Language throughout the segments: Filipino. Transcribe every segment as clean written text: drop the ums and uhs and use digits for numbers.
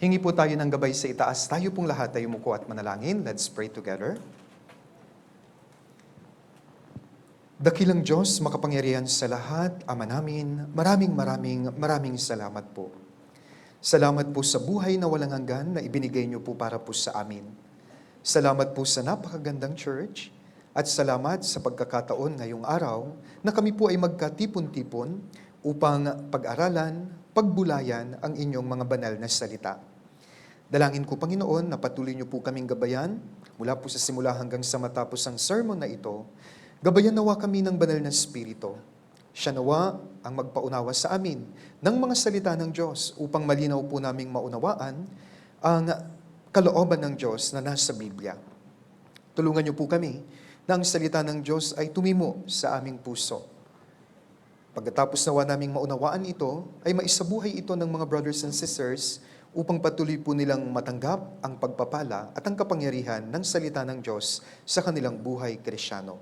Hingi po tayo ng gabay sa itaas. Tayo pong lahat ay umuko at manalangin. Let's pray together. Dakilang Diyos, makapangyarihan sa lahat, Ama namin, maraming salamat po. Salamat po sa buhay na walang hanggan na ibinigay niyo po para po sa amin. Salamat po sa napakagandang church at salamat sa pagkakataon ngayong araw na kami po ay magkatipon-tipon upang pag-aralan, pagbulayan ang inyong mga banal na salita. Dalangin ko, Panginoon, na patuloy niyo po kaming gabayan mula po sa simula hanggang sa matapos ang sermon na ito. Gabayan nawa kami ng banal na Espiritu. Siya nawa ang magpaunawa sa amin ng mga salita ng Diyos upang malinaw po naming maunawaan ang kalooban ng Diyos na nasa Biblia. Tulungan niyo po kami na ang salita ng Diyos ay tumimo sa aming puso. Pagkatapos nawa naming maunawaan ito, ay maisabuhay ito ng mga brothers and sisters upang patuloy po nilang matanggap ang pagpapala at ang kapangyarihan ng salita ng Diyos sa kanilang buhay Kristyano.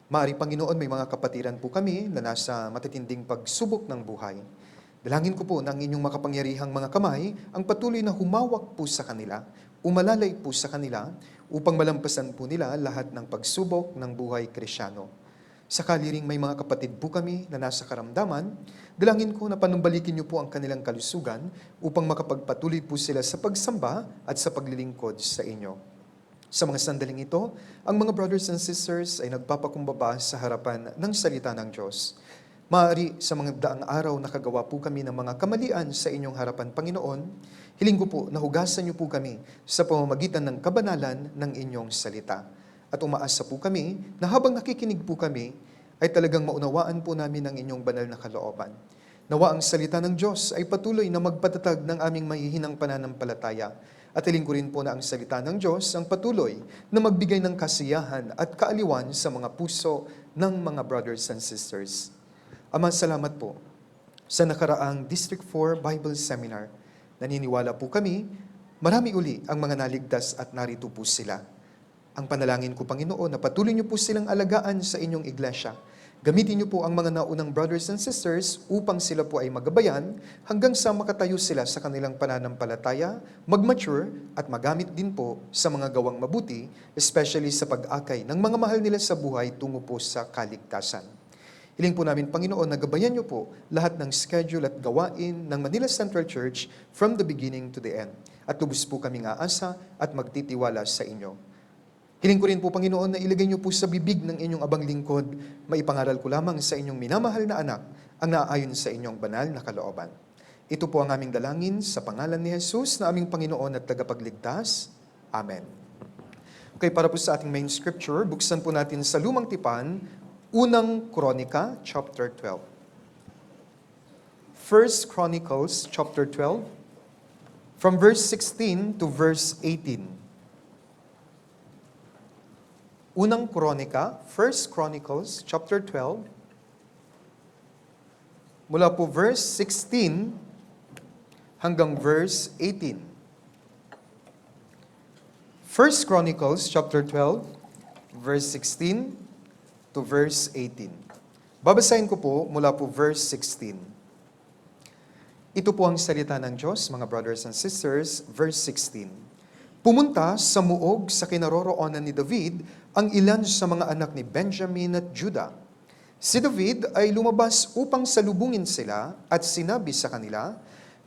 Maari, Panginoon, may mga kapatiran po kami na nasa matitinding pagsubok ng buhay. Dalangin ko po na ang inyong makapangyarihang mga kamay ang patuloy na humawak po sa kanila, umalalay po sa kanila, upang malampasan po nila lahat ng pagsubok ng buhay Kristyano. Sakali ring may mga kapatid po kami na nasa karamdaman, dalangin ko na panumbalikin niyo po ang kanilang kalusugan upang makapagpatuloy po sila sa pagsamba at sa paglilingkod sa inyo. Sa mga sandaling ito, ang mga brothers and sisters ay nagpapakumbaba sa harapan ng salita ng Diyos. Maaari sa mga daang araw nakagawa po kami ng mga kamalian sa inyong harapan, Panginoon. Hiling ko po na hugasan niyo po kami sa pamamagitan ng kabanalan ng inyong salita. At umaasa po kami na habang nakikinig po kami, ay talagang maunawaan po namin ang inyong banal na kalooban. Nawa ang salita ng Diyos ay patuloy na magpatatag ng aming mahihinang pananampalataya. At hiling ko rin po na ang salita ng Diyos ang patuloy na magbigay ng kasiyahan at kaaliwan sa mga puso ng mga brothers and sisters. Ama, salamat po sa nakaraang District 4 Bible Seminar. Naniniwala po kami, marami uli ang mga naligtas at narito po sila. Ang panalangin ko, Panginoon, na patuloy niyo po silang alagaan sa inyong iglesia. Gamitin niyo po ang mga naunang brothers and sisters upang sila po ay magabayan hanggang sa makatayo sila sa kanilang pananampalataya, mag-mature at magamit din po sa mga gawang mabuti, especially sa pag-akay ng mga mahal nila sa buhay tungo po sa kaligtasan. Hiling po namin, Panginoon, na gabayan niyo po lahat ng schedule at gawain ng Manila Central Church from the beginning to the end. At lubos po kaming aasa at magtitiwala sa inyo. Hiling ko rin po, Panginoon, na ilagay niyo po sa bibig ng inyong abang lingkod, maipangaral ko lamang sa inyong minamahal na anak ang naaayon sa inyong banal na kalooban. Ito po ang aming dalangin sa pangalan ni Jesus na aming Panginoon at tagapagligtas. Amen. Okay, para po sa ating main scripture, buksan po natin sa Lumang Tipan, Unang Kronika, chapter 12. First Chronicles, chapter 12, from verse 16 to verse 18. Unang Kronika, First Chronicles, chapter 12, mula po verse 16 hanggang verse 18. First Chronicles, chapter 12, verse 16 to verse 18. Babasahin ko po mula po verse 16. Ito po ang salita ng Diyos, mga brothers and sisters, verse 16. Pumunta sa muog sa kinaroroonan ni David ang ilan sa mga anak ni Benjamin at Judah. Si David ay lumabas upang salubungin sila at sinabi sa kanila,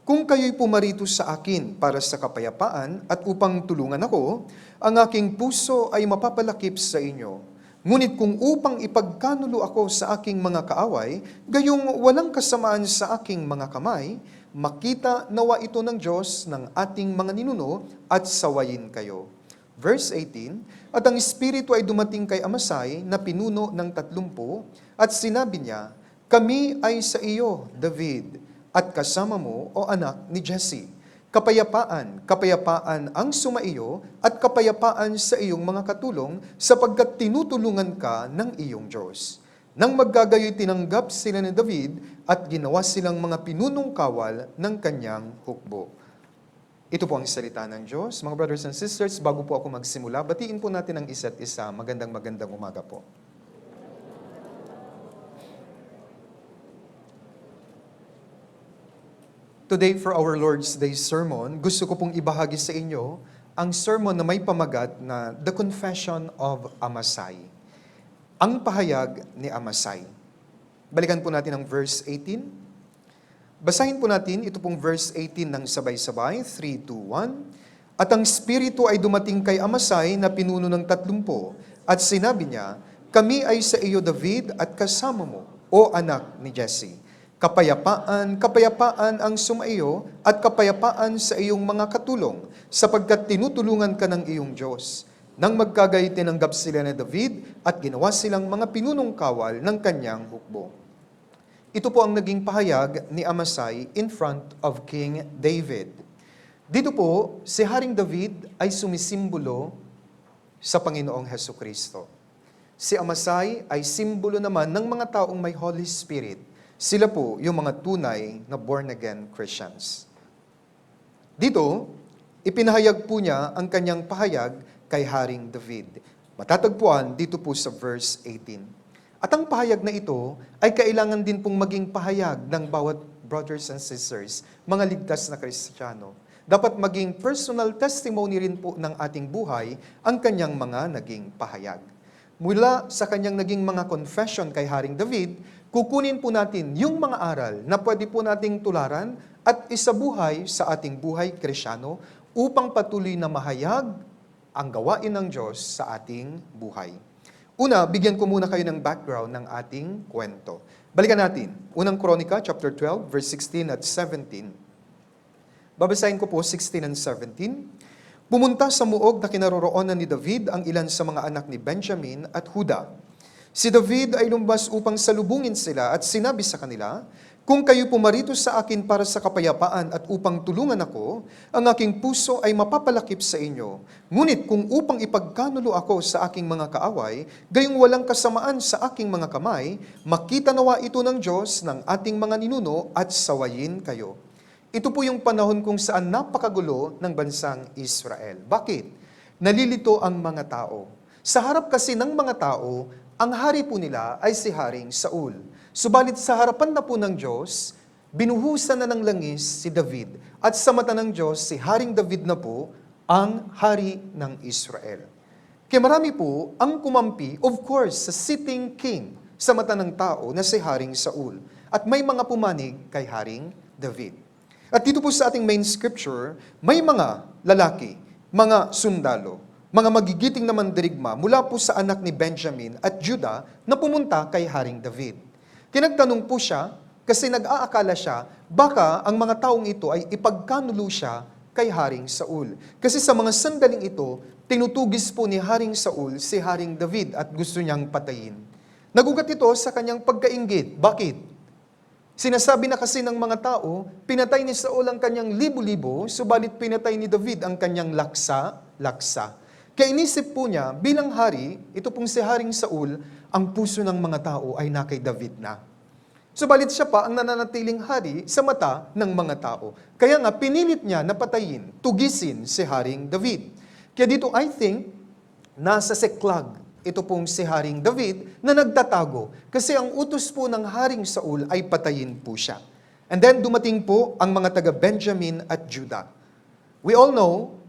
"Kung kayo'y pumarito sa akin para sa kapayapaan at upang tulungan ako, ang aking puso ay mapapalakip sa inyo. Ngunit kung upang ipagkanulo ako sa aking mga kaaway, gayong walang kasamaan sa aking mga kamay, makita nawa ito ng Diyos ng ating mga ninuno at sawayin kayo." Verse 18, at ang Espiritu ay dumating kay Amasai na pinuno ng 30 at sinabi niya, "Kami ay sa iyo, David, at kasama mo, o anak ni Jesse. Kapayapaan, kapayapaan ang sumaiyo at kapayapaan sa iyong mga katulong sapagkat tinutulungan ka ng iyong Diyos." Nang maggagayoy tinanggap sila ni David at ginawa silang mga pinunong kawal ng kanyang hukbo. Ito po ang salita ng Diyos. Mga brothers and sisters, bago po ako magsimula, batiin po natin ang isa't isa. Magandang umaga po. Today for our Lord's Day sermon, gusto ko pong ibahagi sa inyo ang sermon na may pamagat na The Confession of Amasai. Ang pahayag ni Amasai. Balikan po natin ang verse 18. Basahin po natin ito pong verse 18 ng sabay-sabay, 3, 2, 1. At ang Espiritu ay dumating kay Amasai na pinuno ng 30 at sinabi niya, kami ay sa iyo David at kasama mo, o anak ni Jesse. Kapayapaan, kapayapaan ang sumaiyo at kapayapaan sa iyong mga katulong, sapagkat tinutulungan ka ng iyong Diyos. Nang magkagay, tinanggap sila ni David at ginawa silang mga pinunong kawal ng kanyang hukbo. Ito po ang naging pahayag ni Amasai in front of King David. Dito po, si Haring David ay sumisimbolo sa Panginoong Hesukristo. Si Amasai ay simbolo naman ng mga taong may Holy Spirit. Sila po yung mga tunay na born-again Christians. Dito, ipinahayag po niya ang kanyang pahayag kay Haring David. Matatagpuan dito po sa verse 18. At ang pahayag na ito ay kailangan din pong maging pahayag ng bawat brothers and sisters, mga ligtas na Kristiyano. Dapat maging personal testimony rin po ng ating buhay ang kanyang mga naging pahayag. Mula sa kanyang naging mga confession kay Haring David, kukunin po natin yung mga aral na pwede po nating tularan at isabuhay sa ating buhay Kristyano upang patuloy na mahayag ang gawain ng Diyos sa ating buhay. Una, bigyan ko muna kayo ng background ng ating kwento. Balikan natin. Unang Kronika, chapter 12, verse 16 at 17. Babasahin ko po 16 and 17. Pumunta sa muog na kinaroroonan ni David ang ilan sa mga anak ni Benjamin at Huda. Si David ay lumbas upang salubungin sila at sinabi sa kanila, kung kayo pumarito sa akin para sa kapayapaan at upang tulungan ako, ang aking puso ay mapapalakip sa inyo. Ngunit kung upang ipagkanulo ako sa aking mga kaaway, gayong walang kasamaan sa aking mga kamay, makita nawa ito ng Diyos ng ating mga ninuno at sawayin kayo. Ito po yung panahon kung saan napakagulo ng bansang Israel. Bakit? Nalilito ang mga tao. Sa harap kasi ng mga tao, ang hari po nila ay si Haring Saul. Subalit sa harapan na po ng Diyos, binuhusan na ng langis si David. At sa mata ng Diyos, si Haring David na po ang hari ng Israel. Kaya marami po ang kumampi, of course, sa sitting king sa mata ng tao na si Haring Saul. At may mga pumanig kay Haring David. At dito po sa ating main scripture, may mga lalaki, mga sundalo, mga magigiting na mandirigma mula po sa anak ni Benjamin at Judah na pumunta kay Haring David. Tinagtanong po siya kasi nag-aakala siya baka ang mga taong ito ay ipagkanulo siya kay Haring Saul. Kasi sa mga sandaling ito, tinutugis po ni Haring Saul si Haring David at gusto niyang patayin. Nagugat ito sa kanyang pagkainggit. Bakit? Sinasabi na kasi ng mga tao, pinatay ni Saul ang kanyang libo-libo, subalit pinatay ni David ang kanyang laksa. Kaya inisip po niya, bilang hari, ito pong si Haring Saul, ang puso ng mga tao ay na kay David na. Subalit siya pa ang nananatiling hari sa mata ng mga tao. Kaya nga, pinilit niya na patayin, tugisin si Haring David. Kaya dito, I think, nasa seklag ito pong si Haring David na nagtatago kasi ang utos po ng Haring Saul ay patayin po siya. And then dumating po ang mga taga Benjamin at Judah. We all know,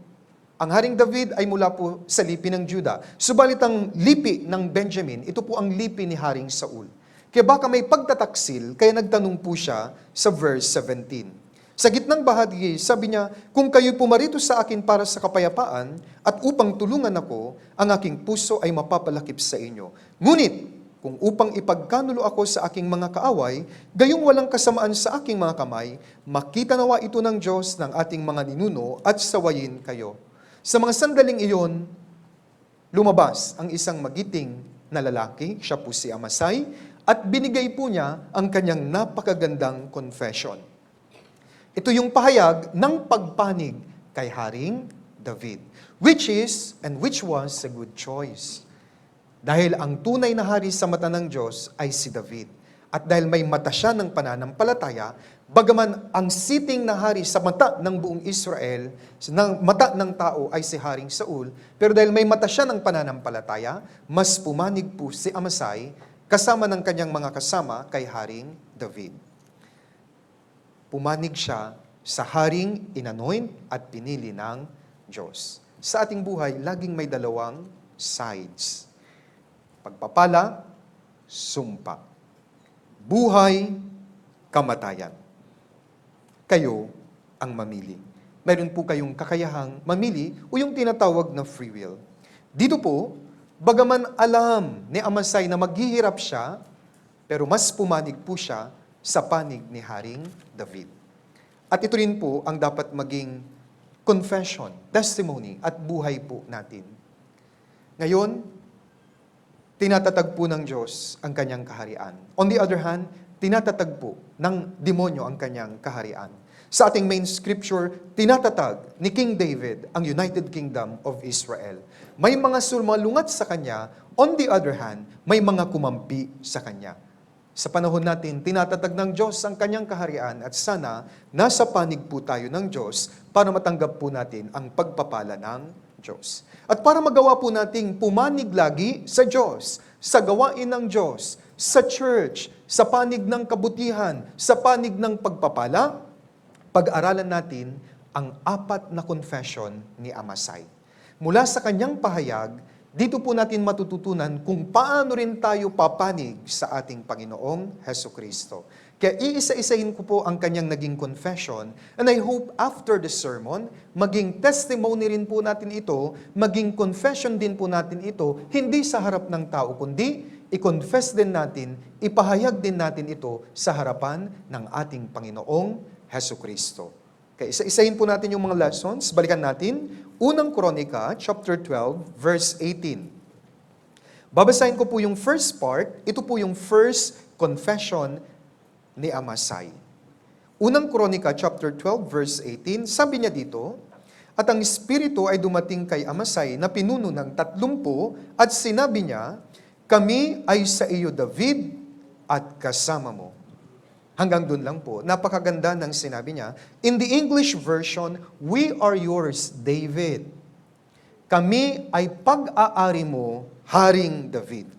ang Haring David ay mula po sa lipi ng Judah. Subalit ang lipi ng Benjamin, ito po ang lipi ni Haring Saul. Kaya baka may pagtataksil, kaya nagtanong po siya sa verse 17. Sa gitnang bahagi, sabi niya, kung kayo pumarito sa akin para sa kapayapaan at upang tulungan ako, ang aking puso ay mapapalakip sa inyo. Ngunit, kung upang ipagkanulo ako sa aking mga kaaway, gayong walang kasamaan sa aking mga kamay, makita nawa ito ng Diyos ng ating mga ninuno at sawayin kayo. Sa mga sandaling iyon, lumabas ang isang magiting na lalaki, siya po si Amasai, at binigay po niya ang kanyang napakagandang confession. Ito yung pahayag ng pagpanig kay Haring David, which was a good choice. Dahil ang tunay na hari sa mata ng Diyos ay si David. At dahil may mata siya ng pananampalataya, bagaman ang sitting na hari sa mata ng buong Israel, ng mata ng tao ay si Haring Saul, pero dahil may mata siya ng pananampalataya, mas pumanig po si Amasai kasama ng kanyang mga kasama kay Haring David. Pumanig siya sa haring inanoint at pinili ng Diyos. Sa ating buhay, laging may dalawang sides. Pagpapala, sumpa. Buhay, kamatayan. Kayo ang mamili. Meron po kayong kakayahang mamili o yung tinatawag na free will. Dito po, bagaman alam ni Amasay na maghihirap siya, pero mas pumanig po siya sa panig ni Haring David. At ito rin po ang dapat maging confession, testimony at buhay po natin. Ngayon, tinatatag po ng Diyos ang kanyang kaharian. On the other hand, tinatatag po ng demonyo ang kanyang kaharian. Sa ating main scripture, tinatatag ni King David ang United Kingdom of Israel. May mga sumalungat sa kanya, on the other hand, may mga kumampi sa kanya. Sa panahon natin, tinatatag ng Diyos ang kanyang kaharian at sana nasa panig po tayo ng Diyos para matanggap po natin ang pagpapala ng Diyos. At para magawa po nating pumanig lagi sa Diyos, sa gawain ng Diyos, sa church, sa panig ng kabutihan, sa panig ng pagpapala, pag-aralan natin ang 4 na confession ni Amasay. Mula sa kanyang pahayag, dito po natin matututunan kung paano rin tayo papanig sa ating Panginoong Hesukristo. Kaya iisa-isahin ko po ang kanyang naging confession, and I hope after the sermon, maging testimony rin po natin ito, maging confession din po natin ito, hindi sa harap ng tao, kundi i-confess din natin, ipahayag din natin ito sa harapan ng ating Panginoong Hesukristo. Kaya isa-isahin po natin yung mga lessons. Balikan natin. Unang Kronika, chapter 12, verse 18. Babasahin ko po yung first part. Ito po yung first confession ni Amasay. Unang Kronika, chapter 12, verse 18. Sabi niya dito, at ang Espiritu ay dumating kay Amasay na pinuno ng 30 at sinabi niya, kami ay sa iyo, David, at kasama mo. Hanggang doon lang po. Napakaganda ng sinabi niya. In the English version, we are yours, David. Kami ay pag-aari mo, Haring David.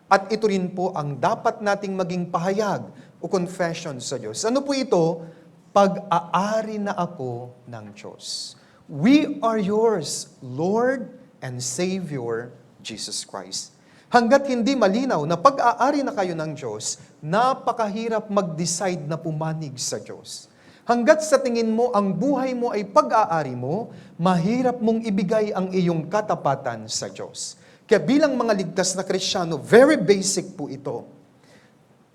At ito rin po ang dapat nating maging pahayag o confession sa Diyos. Ano po ito? Pag-aari na ako ng Diyos. We are yours, Lord and Savior Jesus Christ. Hanggat hindi malinaw na pag-aari na kayo ng Diyos, napakahirap mag-decide na pumanig sa Diyos. Hanggat sa tingin mo ang buhay mo ay pag-aari mo, mahirap mong ibigay ang iyong katapatan sa Diyos. Kaya bilang mga ligtas na Kristiyano, very basic po ito.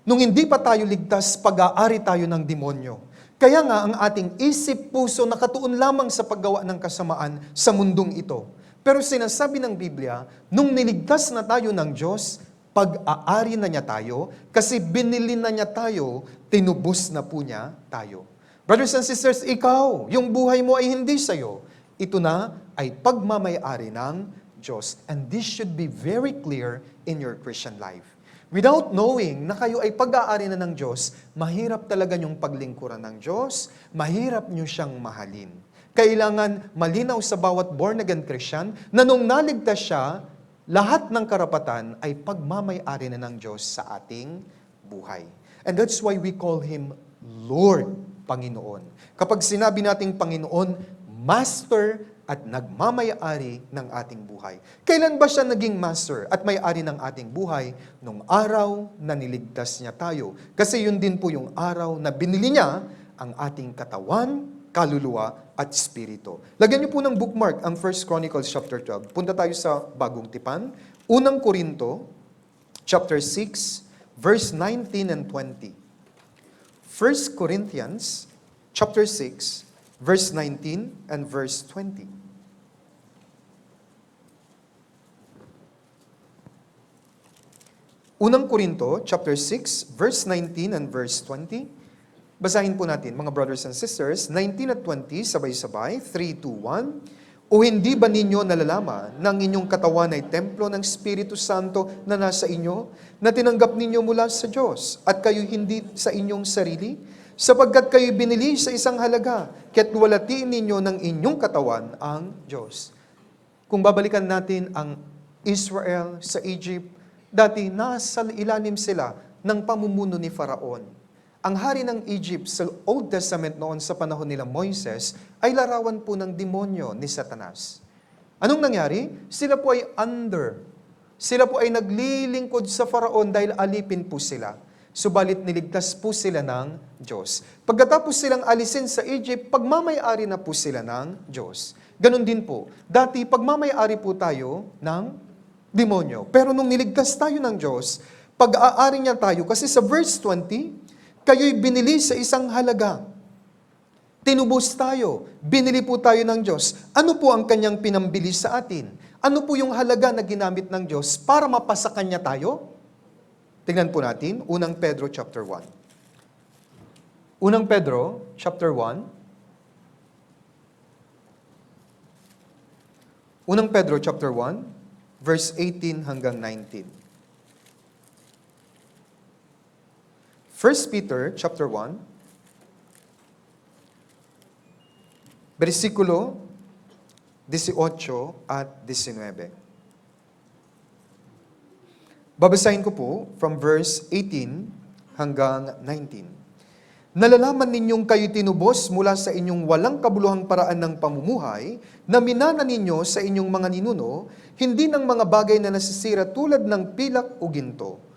Nung hindi pa tayo ligtas, pag-aari tayo ng demonyo. Kaya nga ang ating isip, puso nakatuon lamang sa paggawa ng kasamaan sa mundong ito. Pero sinasabi ng Biblia, nung niligtas na tayo ng Diyos, pag-aari na niya tayo, kasi binili na niya tayo, tinubos na po niya tayo. Brothers and sisters, ikaw, yung buhay mo ay hindi sa'yo. Ito na ay pagmamay-ari ng Diyos. And this should be very clear in your Christian life. Without knowing na kayo ay pag-aari na ng Diyos, mahirap talaga yung paglingkuran ng Diyos, mahirap nyo siyang mahalin. Kailangan malinaw sa bawat born-again Christian na nung naligtas siya, lahat ng karapatan ay pagmamay-ari na ng Diyos sa ating buhay. And that's why we call Him Lord, Panginoon. Kapag sinabi nating Panginoon, Master at nagmamay-ari ng ating buhay. Kailan ba siya naging Master at may-ari ng ating buhay? Nung araw na niligtas niya tayo. Kasi yun din po yung araw na binili niya ang ating katawan, kaluluwa, at espiritu. Lagyan niyo po ng bookmark ang 1 Chronicles chapter 12. Punta tayo sa bagong tipan. Unang Korinto, chapter 6, verse 19 and 20. 1 Corinthians, chapter 6, verse 19 and verse 20. Unang Korinto, chapter 6, verse 19 and verse 20. Basahin po natin, mga brothers and sisters, 19 at 20, sabay-sabay, 3, 2, 1. O hindi ba ninyo nalalaman na ang inyong katawan ay templo ng Espiritu Santo na nasa inyo, na tinanggap ninyo mula sa Diyos, at kayo hindi sa inyong sarili? Sapagkat kayo binili sa isang halaga, kaya't walatiin ninyo ng inyong katawan ang Diyos. Kung babalikan natin ang Israel sa Egypt, dati nasa ilalim sila ng pamumuno ni Faraon. ang hari ng Egypt sa Old Testament noon sa panahon nila Moises ay larawan po ng demonyo ni Satanas. Anong nangyari? Sila po ay under. Sila po ay naglilingkod sa Faraon dahil alipin po sila. Subalit niligtas po sila ng Diyos. Pagkatapos silang alisin sa Egypt, pagmamay-ari na po sila ng Diyos. Ganon din po. Dati, pagmamay-ari po tayo ng demonyo. Pero nung niligtas tayo ng Diyos, pag-aari niya tayo, kasi sa verse 20, kayo'y binili sa isang halaga. Tinubos tayo. Binili po tayo ng Diyos. Ano po ang kanyang pinambili sa atin? Ano po yung halaga na ginamit ng Diyos para mapasa kanya tayo? Tingnan po natin, unang Pedro chapter 1. Unang Pedro chapter 1. Unang Pedro chapter 1, verse 18 hanggang 19. 1 Peter chapter 1, versikulo 18 at 19. Babasahin ko po from verse 18 hanggang 19. Nalalaman ninyong kayo tinubos mula sa inyong walang kabuluhang paraan ng pamumuhay na minana ninyo sa inyong mga ninuno, hindi ng mga bagay na nasisira tulad ng pilak o ginto.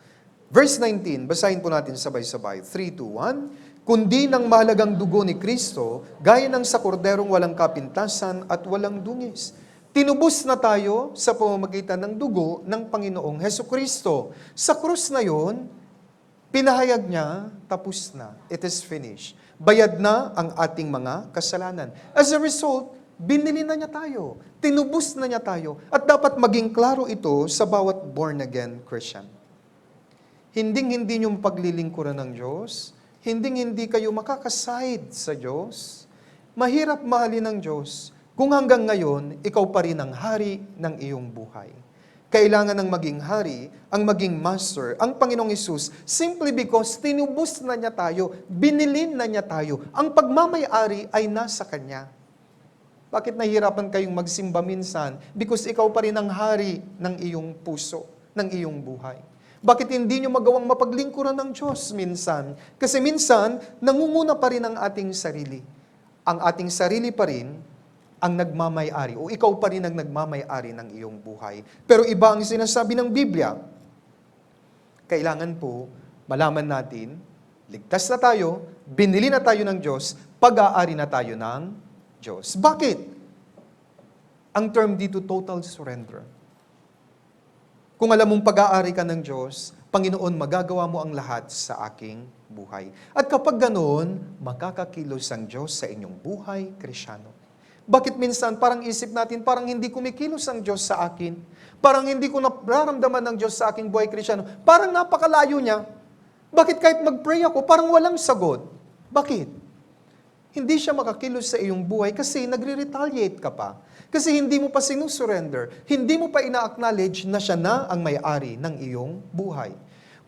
Verse 19, basahin po natin sabay-sabay. 3, 2, 1. Kundi ng mahalagang dugo ni Kristo, gaya ng sa korderong walang kapintasan at walang dungis. Tinubos na tayo sa pamamagitan ng dugo ng Panginoong Heso Kristo. Sa krus na yon, pinahayag niya, tapos na. It is finished. Bayad na ang ating mga kasalanan. As a result, binili na niya tayo. Tinubos na niya tayo. At dapat maging klaro ito sa bawat born-again Christian. Hinding-hindi nyo paglilingkuran ng Diyos, hinding-hindi kayo makakaside sa Diyos, mahirap mahalin ng Diyos kung hanggang ngayon, ikaw pa rin ang hari ng iyong buhay. Kailangan ng maging hari, ang maging master, ang Panginoong Hesus, simply because tinubos na niya tayo, binilin na niya tayo, ang pagmamay-ari ay nasa Kanya. Bakit nahihirapan kayong magsimba minsan? Because ikaw pa rin ang hari ng iyong puso, ng iyong buhay. Bakit hindi nyo magawang mapaglingkuran ng Diyos minsan? Kasi minsan, nangunguna pa rin ang ating sarili. Ang ating sarili pa rin ang nagmamay-ari, o ikaw pa rin ang nagmamay-ari ng iyong buhay. Pero iba ang sinasabi ng Biblia. Kailangan po, malaman natin, ligtas na tayo, binili na tayo ng Diyos, pag-aari na tayo ng Diyos. Bakit? Ang term dito, total surrender. Kung alam mong pag-aari ka ng Diyos, Panginoon, magagawa mo ang lahat sa aking buhay. At kapag ganoon, makakakilos ang Diyos sa inyong buhay, Kristyano. Bakit minsan parang isip natin, parang hindi kumikilos ang Diyos sa akin? Parang hindi ko nararamdaman ng Diyos sa aking buhay, Kristyano. Parang napakalayo niya. Bakit kahit mag-pray ako, parang walang sagot? Bakit? Hindi siya makakilos sa iyong buhay kasi nagre-retaliate ka pa. Kasi hindi mo pa sinusurrender, hindi mo pa ina-acknowledge na siya na ang may-ari ng iyong buhay.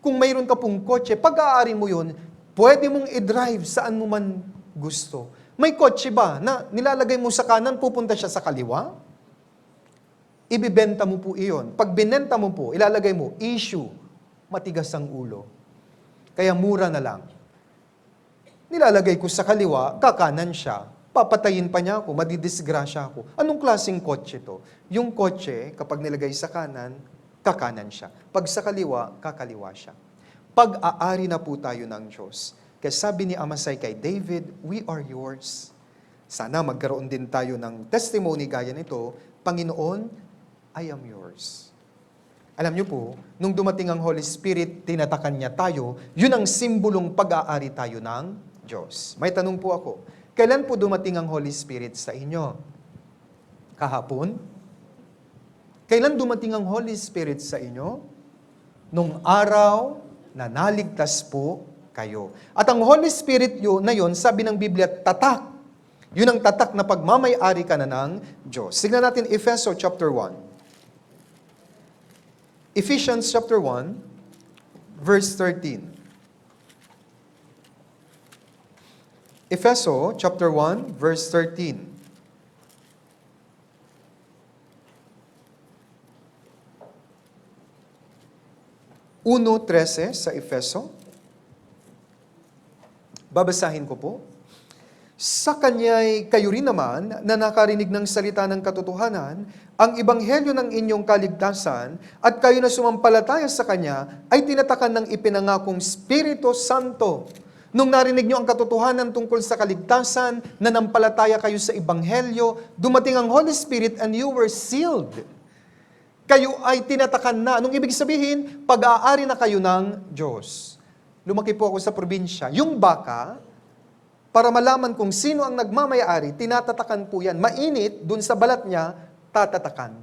Kung mayroon ka pong kotse, pag-aari mo yun, pwede mong i-drive saan mo man gusto. May kotse ba na nilalagay mo sa kanan, pupunta siya sa kaliwa? Ibibenta mo po iyon. Pag binenta mo po, ilalagay mo, issue, matigas ang ulo. Kaya mura na lang. Nilalagay ko sa kaliwa, kakanan siya. Papatayin pa niya ako, madidisgrasya ako. Anong klaseng kotse to? Yung kotse, kapag nilagay sa kanan, kakanan siya. Pag sa kaliwa, kakaliwa siya. Pag-aari na po tayo ng Diyos. Kaya sabi ni Amasai kay David, we are yours. Sana magkaroon din tayo ng testimony gaya nito, Panginoon, I am yours. Alam niyo po, nung dumating ang Holy Spirit, tinatakan niya tayo, yun ang simbolong pag-aari tayo ng Diyos. May tanong po ako, kailan po dumating ang Holy Spirit sa inyo? Kahapon? Kailan dumating ang Holy Spirit sa inyo? Nung araw na naligtas po kayo. At ang Holy Spirit na yun, sabi ng Biblia, tatak. Yun ang tatak na pagmamay-ari ka na ng Diyos. Tignan natin Efeso chapter 1. Ephesians chapter 1, verse 13. Efeso chapter 1, verse 13. 1:13 sa Efeso. Babasahin ko po. Sa Kanya'y kayo rin naman na nakarinig ng salita ng katotohanan, ang ebanghelyo ng inyong kaligtasan, at kayo na sumampalataya sa Kanya ay tinatakan ng ipinangakong Espiritu Santo. Nung narinig nyo ang katotohanan tungkol sa kaligtasan, nanampalataya kayo sa ebanghelyo, dumating ang Holy Spirit and you were sealed. Kayo ay tinatakan na. Anong ibig sabihin? Pag-aari na kayo ng Diyos. Lumaki po ako sa probinsya. Yung baka, para malaman kung sino ang nagmamayari, tinatatakan po yan. Mainit, dun sa balat niya, tatatakan.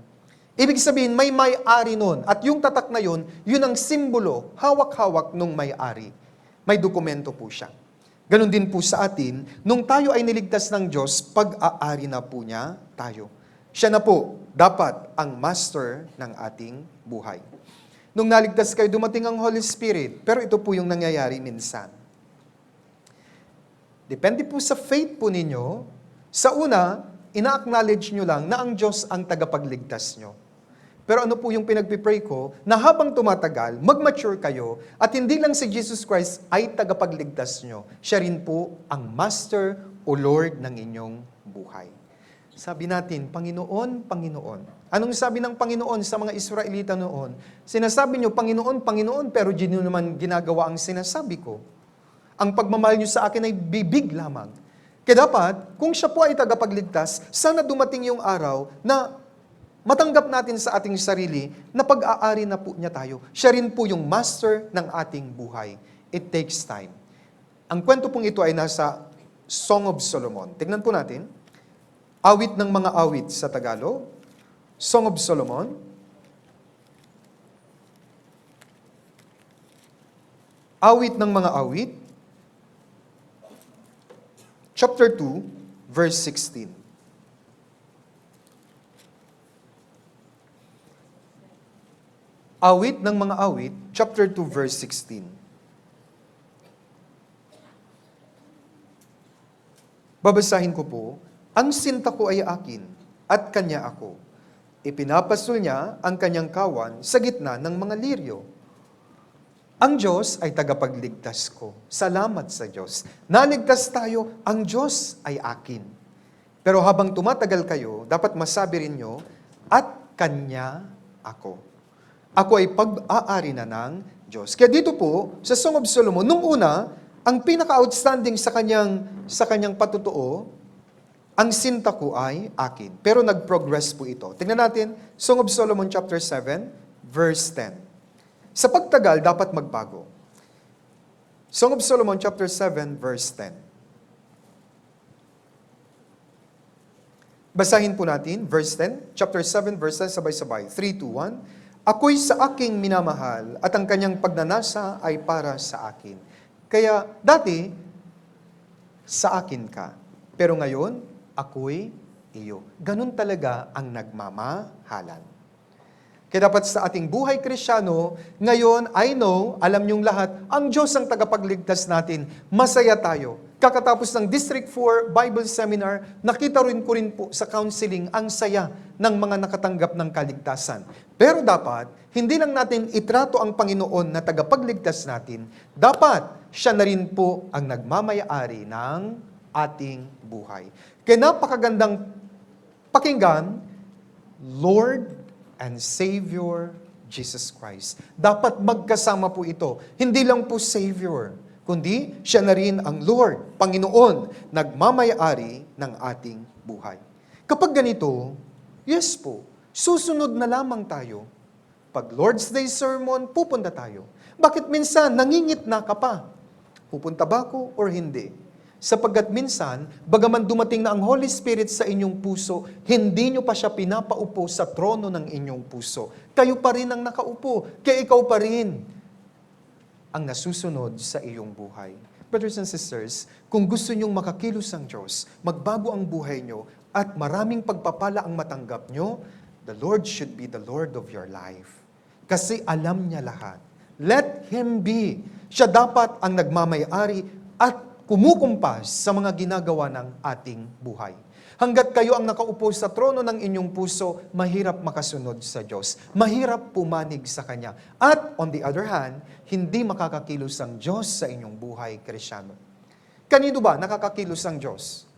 Ibig sabihin, may may-ari nun. At yung tatak na yun, yun ang simbolo, hawak-hawak nung may-ari. May dokumento po siya. Ganon din po sa atin, nung tayo ay niligtas ng Diyos, pag-aari na po niya tayo. Siya na po, dapat ang master ng ating buhay. Nung naligtas kayo, dumating ang Holy Spirit. Pero ito po yung nangyayari minsan. Depende po sa faith po ninyo. Sa una, ina-acknowledge nyo lang na ang Diyos ang tagapagligtas nyo. Pero ano po yung pinagpipray ko, na habang tumatagal, mag-mature kayo, at hindi lang si Jesus Christ ay tagapagligtas nyo. Siya rin po ang Master o Lord ng inyong buhay. Sabi natin, Panginoon, Panginoon. Anong sabi ng Panginoon sa mga Israelita noon? Sinasabi nyo, Panginoon, Panginoon, pero di nyo naman ginagawa ang sinasabi ko. Ang pagmamahal nyo sa akin ay bibig lamang. Kaya dapat, kung siya po ay tagapagligtas, sana dumating yung araw na matanggap natin sa ating sarili na pag-aari na po niya tayo. Siya rin po yung master ng ating buhay. It takes time. Ang kwento pong ito ay nasa Song of Solomon. Tignan po natin. Awit ng mga awit sa Tagalog. Song of Solomon. Awit ng mga awit. Chapter 2, verse 16. Awit ng mga awit, chapter 2, verse 16. Babasahin ko po, ang sinta ko ay akin, at kanya ako. Ipinapasol niya ang kanyang kawan sa gitna ng mga liryo. Ang Diyos ay tagapagligtas ko. Salamat sa Diyos. Naligtas tayo, ang Diyos ay akin. Pero habang tumatagal kayo, dapat masabi rin nyo, at Kanya ako. Ako ay pag-aari na ng Diyos. Kaya dito po, sa Song of Solomon, nung una, ang pinaka-outstanding sa kanyang patutuo, ang sinta ko ay akin. Pero nag-progress po ito. Tingnan natin, Song of Solomon chapter 7, verse 10. Sa pagtagal, dapat magbago. Song of Solomon chapter 7, verse 10. Basahin po natin, verse 10, chapter 7, verse 10, sabay-sabay. 3, 2, 1. Ako'y sa aking minamahal, at ang kanyang pagnanasa ay para sa akin. Kaya, dati, sa akin ka. Pero ngayon, ako'y iyo. Ganun talaga ang nagmamahalan. Kaya dapat sa ating buhay Kristiyano, ngayon, I know, alam niyong lahat, ang Diyos ang tagapagligtas natin. Masaya tayo. Kakatapos ng District 4 Bible Seminar, nakita rin ko rin po sa counseling ang saya ng mga nakatanggap ng kaligtasan. Pero dapat, hindi lang natin itrato ang Panginoon na tagapagligtas natin. Dapat, siya na rin po ang nagmamayari ng ating buhay. Kaya napakagandang pakinggan, Lord and Savior Jesus Christ. Dapat magkasama po ito. Hindi lang po Savior, kundi siya na rin ang Lord, Panginoon, nagmamayari ng ating buhay. Kapag ganito, yes po, susunod na lamang tayo. Pag Lord's Day sermon, pupunta tayo. Bakit minsan nangingit na ka pa? Pupunta ba ako or hindi? Sapagkat minsan, bagaman dumating na ang Holy Spirit sa inyong puso, hindi nyo pa siya pinapaupo sa trono ng inyong puso. Kayo pa rin ang nakaupo, kaya ikaw pa rin ang nasusunod sa iyong buhay. Brothers and sisters, kung gusto nyong makakilos ang Diyos, magbago ang buhay nyo, at maraming pagpapala ang matanggap nyo, the Lord should be the Lord of your life. Kasi alam niya lahat. Let Him be. Siya dapat ang nagmamayari at kumukumpas sa mga ginagawa ng ating buhay. Hanggat kayo ang nakaupo sa trono ng inyong puso, mahirap makasunod sa Diyos. Mahirap pumanig sa Kanya. At on the other hand, hindi makakakilos ang Diyos sa inyong buhay, Kristyano. Kanino ba nakakakilos ang Diyos?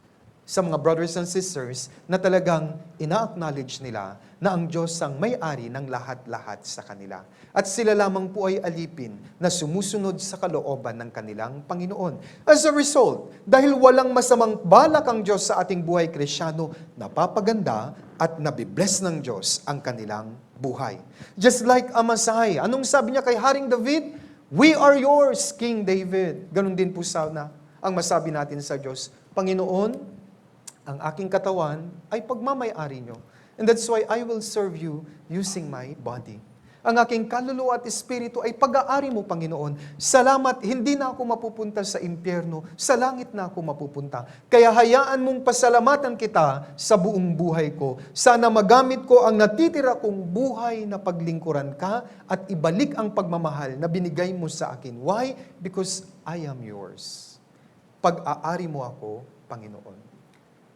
Sa mga brothers and sisters na talagang ina-acknowledge nila na ang Diyos ang may-ari ng lahat-lahat sa kanila. At sila lamang po ay alipin na sumusunod sa kalooban ng kanilang Panginoon. As a result, dahil walang masamang balak ang Diyos sa ating buhay Kristyano, napapaganda at nabibless ng Diyos ang kanilang buhay. Just like Amasai, anong sabi niya kay Haring David? We are yours, King David. Ganon din po sana ang masabi natin sa Diyos, Panginoon, ang aking katawan ay pagmamay-ari nyo. And that's why I will serve you using my body. Ang aking kaluluwa at espiritu ay pag-aari mo, Panginoon. Salamat, hindi na ako mapupunta sa impyerno, sa langit na ako mapupunta. Kaya hayaan mong pasalamatan kita sa buong buhay ko. Sana magamit ko ang natitira kong buhay na paglingkuran ka at ibalik ang pagmamahal na binigay mo sa akin. Why? Because I am yours. Pag-aari mo ako, Panginoon.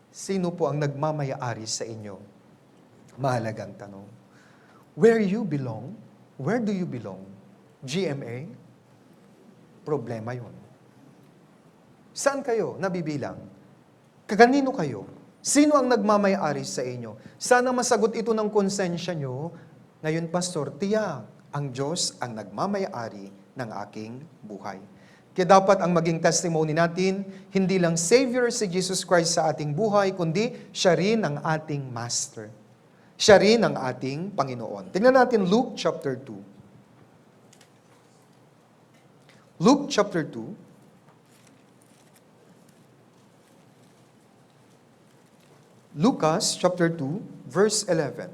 Sino po ang nagmamay-ari sa inyo? Mahalagang tanong. Where you belong? Where do you belong? GMA? Problema yun. Saan kayo nabibilang? Kanino kayo? Sino ang nagmamay-ari sa inyo? Sana masagot ito ng konsensya nyo. Ngayon, Pastor, tiyak, ang Diyos ang nagmamay-ari ng aking buhay. Kaya dapat ang maging testimony natin, hindi lang Savior si Jesus Christ sa ating buhay, kundi siya rin ang ating Master. Siya rin ang ating Panginoon. Tingnan natin Luke chapter 2. Luke chapter 2. Lucas chapter 2, verse 11.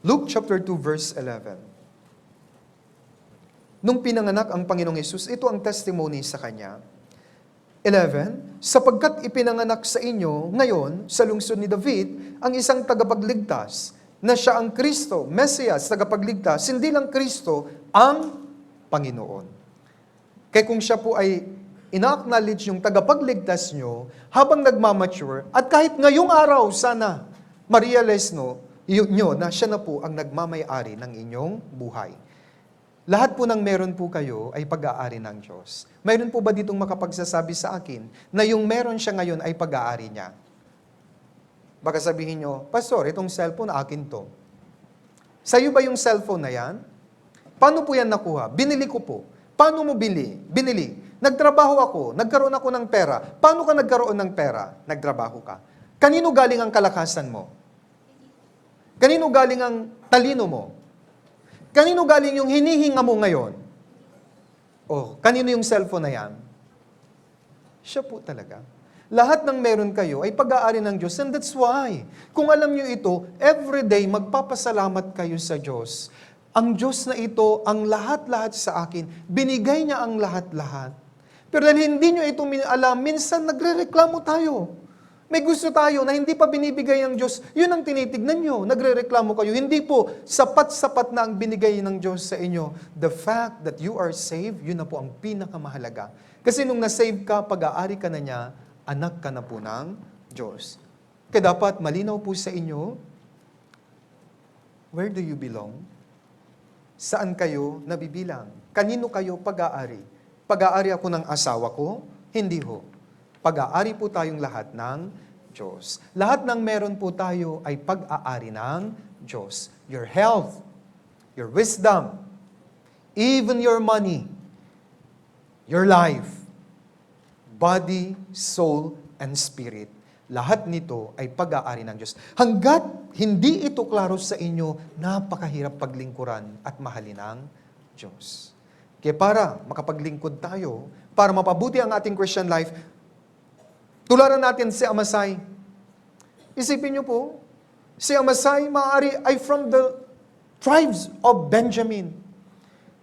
Luke chapter 2, verse 11. Nung pinanganak ang Panginoong Hesus, ito ang testimony sa Kanya. 11, sapagkat ipinanganak sa inyo ngayon sa lungsod ni David ang isang tagapagligtas na siya ang Kristo, Mesias, tagapagligtas, hindi lang Kristo, ang Panginoon. Kaya kung siya po ay ina-acknowledge yung tagapagligtas nyo habang nagmamature at kahit ngayong araw sana ma-realize nyo na siya na po ang nagmamay-ari ng inyong buhay. Lahat po ng meron po kayo ay pag-aari ng Diyos. Mayroon po ba ditong makapagsasabi sa akin na yung meron siya ngayon ay pag-aari niya? Baka sabihin nyo, Pastor, itong cellphone akin to. Sa'yo ba yung cellphone na yan? Paano po yan nakuha? Binili ko po. Paano mo binili? Nagtrabaho ako, nagkaroon ako ng pera. Paano ka nagkaroon ng pera? Nagtrabaho ka. Kanino galing ang kalakasan mo? Kanino galing ang talino mo? Kanino galing yung hinihinga mo ngayon? O, kanino yung cellphone na yan? Siya po talaga. Lahat ng meron kayo ay pag-aari ng Diyos. And that's why, kung alam nyo ito, everyday magpapasalamat kayo sa Diyos. Ang Diyos na ito, ang lahat-lahat sa akin, binigay niya ang lahat-lahat. Pero dahil hindi nyo ito alam, minsan nagre-reklamo tayo. May gusto tayo na hindi pa binibigay ng Diyos, yun ang tinitignan nyo. Nagre-reklamo kayo. Hindi po, sapat-sapat na ang binigay ng Diyos sa inyo. The fact that you are saved, yun na po ang pinakamahalaga. Kasi nung na-save ka, pag-aari ka na niya, anak ka na po ng Diyos. Kaya dapat malinaw po sa inyo, where do you belong? Saan kayo nabibilang? Kanino kayo pag-aari? Pag-aari ako ng asawa ko? Hindi ho. Pag-aari po tayong lahat ng Diyos. Lahat ng meron po tayo ay pag-aari ng Diyos. Your health, your wisdom, even your money, your life, body, soul, and spirit. Lahat nito ay pag-aari ng Diyos. Hanggat hindi ito klaro sa inyo, napakahirap paglingkuran at mahalin ng Diyos. Kaya para makapaglingkod tayo, para mapabuti ang ating Christian life, tularan natin si Amasai. Isipin niyo po, si Amasai maaari ay from the tribes of Benjamin.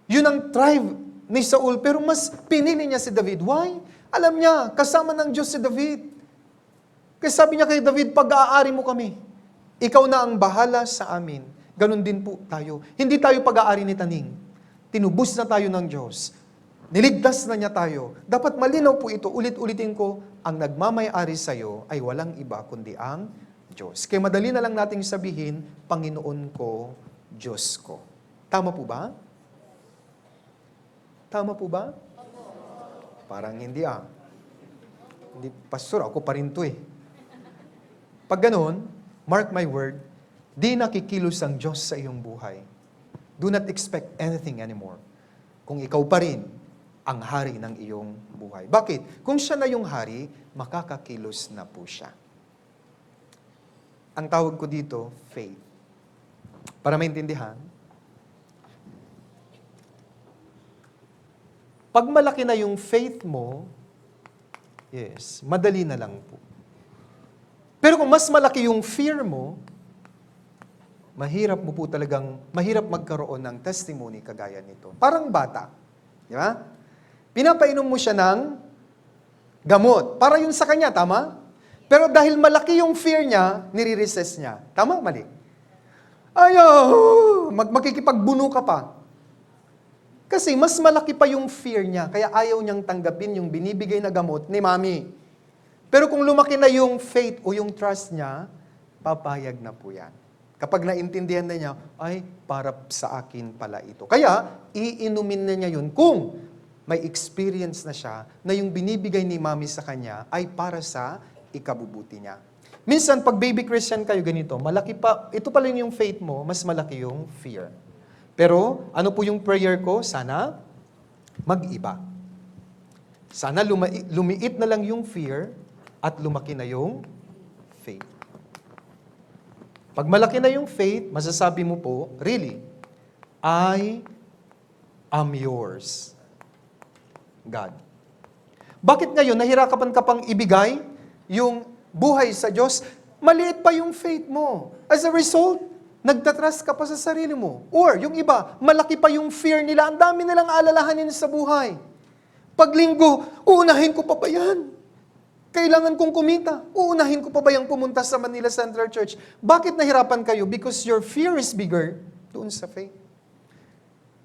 Yun ang tribe ni Saul, pero mas pinili niya si David. Why? Alam niya, kasama ng Diyos si David. Kaya sabi niya kay David, pag-aari mo kami. Ikaw na ang bahala sa amin. Ganon din po tayo. Hindi tayo pag-aari ni Taning. Tinubos na tayo ng Diyos. Niligtas na niya tayo. Dapat malinaw po ito. Ulit-ulitin ko, ang nagmamay-ari sa iyo ay walang iba kundi ang Diyos. Kaya madali na lang nating sabihin, Panginoon ko, Diyos ko. Tama po ba? Tama po ba? Parang hindi Hindi, pastor, ako pa rin to eh. Pag ganun, mark my word, di nakikilos ang Diyos sa iyong buhay. Do not expect anything anymore. Kung ikaw pa rin ang hari ng iyong buhay. Bakit? Kung siya na yung hari, makakakilos na po siya. Ang tawag ko dito, faith. Para maintindihan, pag malaki na yung faith mo, yes, madali na lang po. Pero kung mas malaki yung fear mo, mahirap magkaroon ng testimony kagaya nito. Parang bata. Di ba? Pinapainom mo siya ng gamot. Para yun sa kanya, tama? Pero dahil malaki yung fear niya, nire-resist niya. Tama? Mali? Ayaw! Makikipagbuno ka pa. Kasi mas malaki pa yung fear niya, kaya ayaw niyang tanggapin yung binibigay na gamot ni Mami. Pero kung lumaki na yung faith o yung trust niya, papayag na po yan. Kapag naintindihan na niya, ay, para sa akin pala ito. Kaya, iinumin na niya yun kung may experience na siya na yung binibigay ni Mami sa kanya ay para sa ikabubuti niya. Minsan, pag baby Christian kayo ganito, malaki pa, ito pala yung faith mo, mas malaki yung fear. Pero, ano po yung prayer ko? Sana mag-iba. Sana lumiit na lang yung fear at lumaki na yung faith. Pag malaki na yung faith, masasabi mo po, really, I am yours, God. Bakit ngayon nahirapan ka pang ibigay yung buhay sa Diyos? Maliit pa yung faith mo. As a result, nagtatrust ka pa sa sarili mo. Or, yung iba, malaki pa yung fear nila. Ang dami nilang alalahanin sa buhay. Pag linggo, uunahin ko pa ba yan? Kailangan kong kumita. Uunahin ko pa ba yung pumunta sa Manila Central Church? Bakit nahirapan kayo? Because your fear is bigger doon sa faith.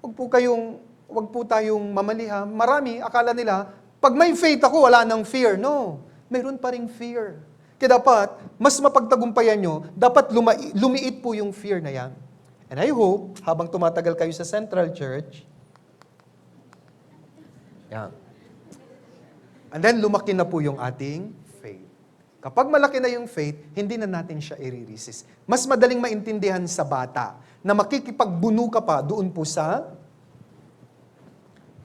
Huwag po tayong mamaliha. Marami, akala nila, pag may faith ako, wala nang fear. No, mayroon pa ring fear. Kaya dapat, mas mapagtagumpayan nyo, dapat lumiit po yung fear na yan. And I hope, habang tumatagal kayo sa Central Church, yan. And then, lumaki na po yung ating faith. Kapag malaki na yung faith, hindi na natin siya i-resist. Mas madaling maintindihan sa bata na makikipagbuno ka pa doon po sa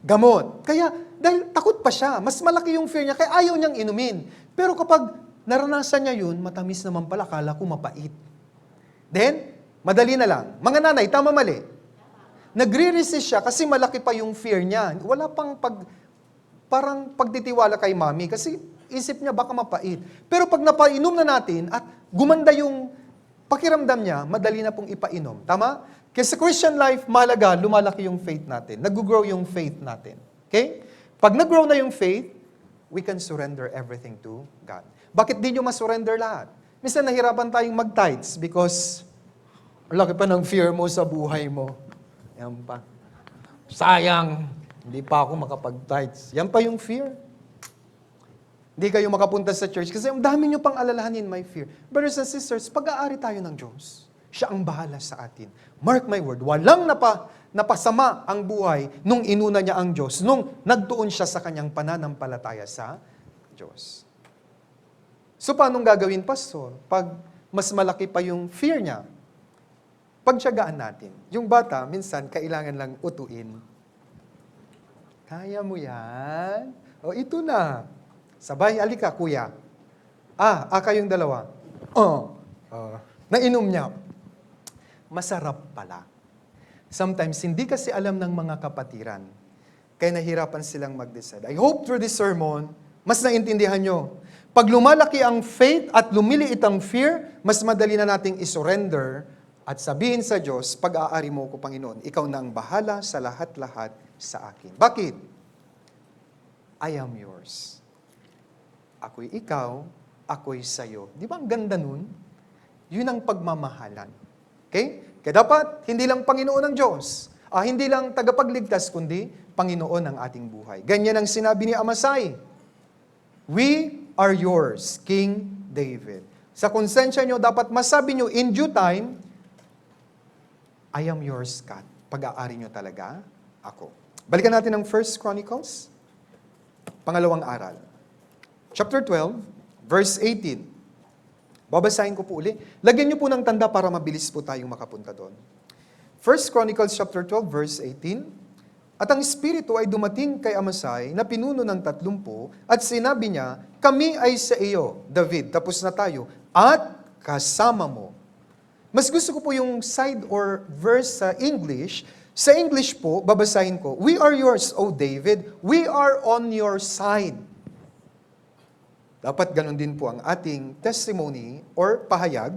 gamot. Kaya, dahil takot pa siya, mas malaki yung fear niya, kaya ayaw niyang inumin. Pero kapag naranasan niya yun, matamis naman pala, kala ko mapait. Then, madali na lang. Mga nanay, tama mali? Nagre-resist siya kasi malaki pa yung fear niya. Wala pang parang pagtitiwala kay Mami kasi isip niya baka mapait. Pero pag napainom na natin at gumanda yung pakiramdam niya, madali na pong ipainom. Tama? Kasi sa Christian life, mahalaga, lumalaki yung faith natin. Nag-grow yung faith natin. Okay? Pag nag-grow na yung faith, we can surrender everything to God. Bakit di nyo masurrender lahat? Minsan nahirapan tayong mag-tithes because laki pa ng fear mo sa buhay mo. Yan pa. Sayang, hindi pa ako makapag-tithes. Yan pa yung fear. Hindi kayo makapunta sa church kasi ang dami nyo pang alalahanin, my fear. Brothers and sisters, pag-aari tayo ng Diyos. Siya ang bahala sa atin. Mark my word, walang napasama ang buhay nung inuna niya ang Diyos, nung nagtuon siya sa kanyang pananampalataya sa Diyos. So, paano gagawin, Pastor? Pag mas malaki pa yung fear niya, pagtiyagaan natin. Yung bata, minsan, kailangan lang utuin. Kaya mo yan? O, ito na. Sabay, alika, kuya. Kayong dalawa. Nainom niya. Masarap pala. Sometimes, hindi kasi alam ng mga kapatiran. Kaya nahirapan silang mag-decide. I hope through this sermon, mas naintindihan nyo. Pag lumalaki ang faith at lumiliit ang fear, mas madali na nating isurrender at sabihin sa Diyos, pag-aari mo ko, Panginoon, ikaw na ang bahala sa lahat-lahat sa akin. Bakit? I am yours. Ako'y ikaw, ako'y sa'yo. Di ba ang ganda nun? Yun ang pagmamahalan. Okay? Kaya dapat, hindi lang Panginoon ang Diyos. Hindi lang tagapagligtas, kundi Panginoon ang ating buhay. Ganyan ang sinabi ni Amasai. We are yours, King David. Sa konsensya nyo, dapat masabi nyo, in due time, I am yours, God. Pag-aari nyo talaga ako. Balikan natin ang 1 Chronicles. Pangalawang aral. Chapter 12, verse 18. Babasahin ko po uli. Lagyan niyo po ng tanda para mabilis po tayong makapunta doon. 1 Chronicles chapter 12, verse 18. At ang Espiritu ay dumating kay Amasai na pinuno ng 30 at sinabi niya, kami ay sa iyo, David, tapos na tayo, at kasama mo. Mas gusto ko po yung side or verse sa English. Sa English po, babasahin ko, we are yours, O David, we are on your side. Dapat ganun din po ang ating testimony or pahayag,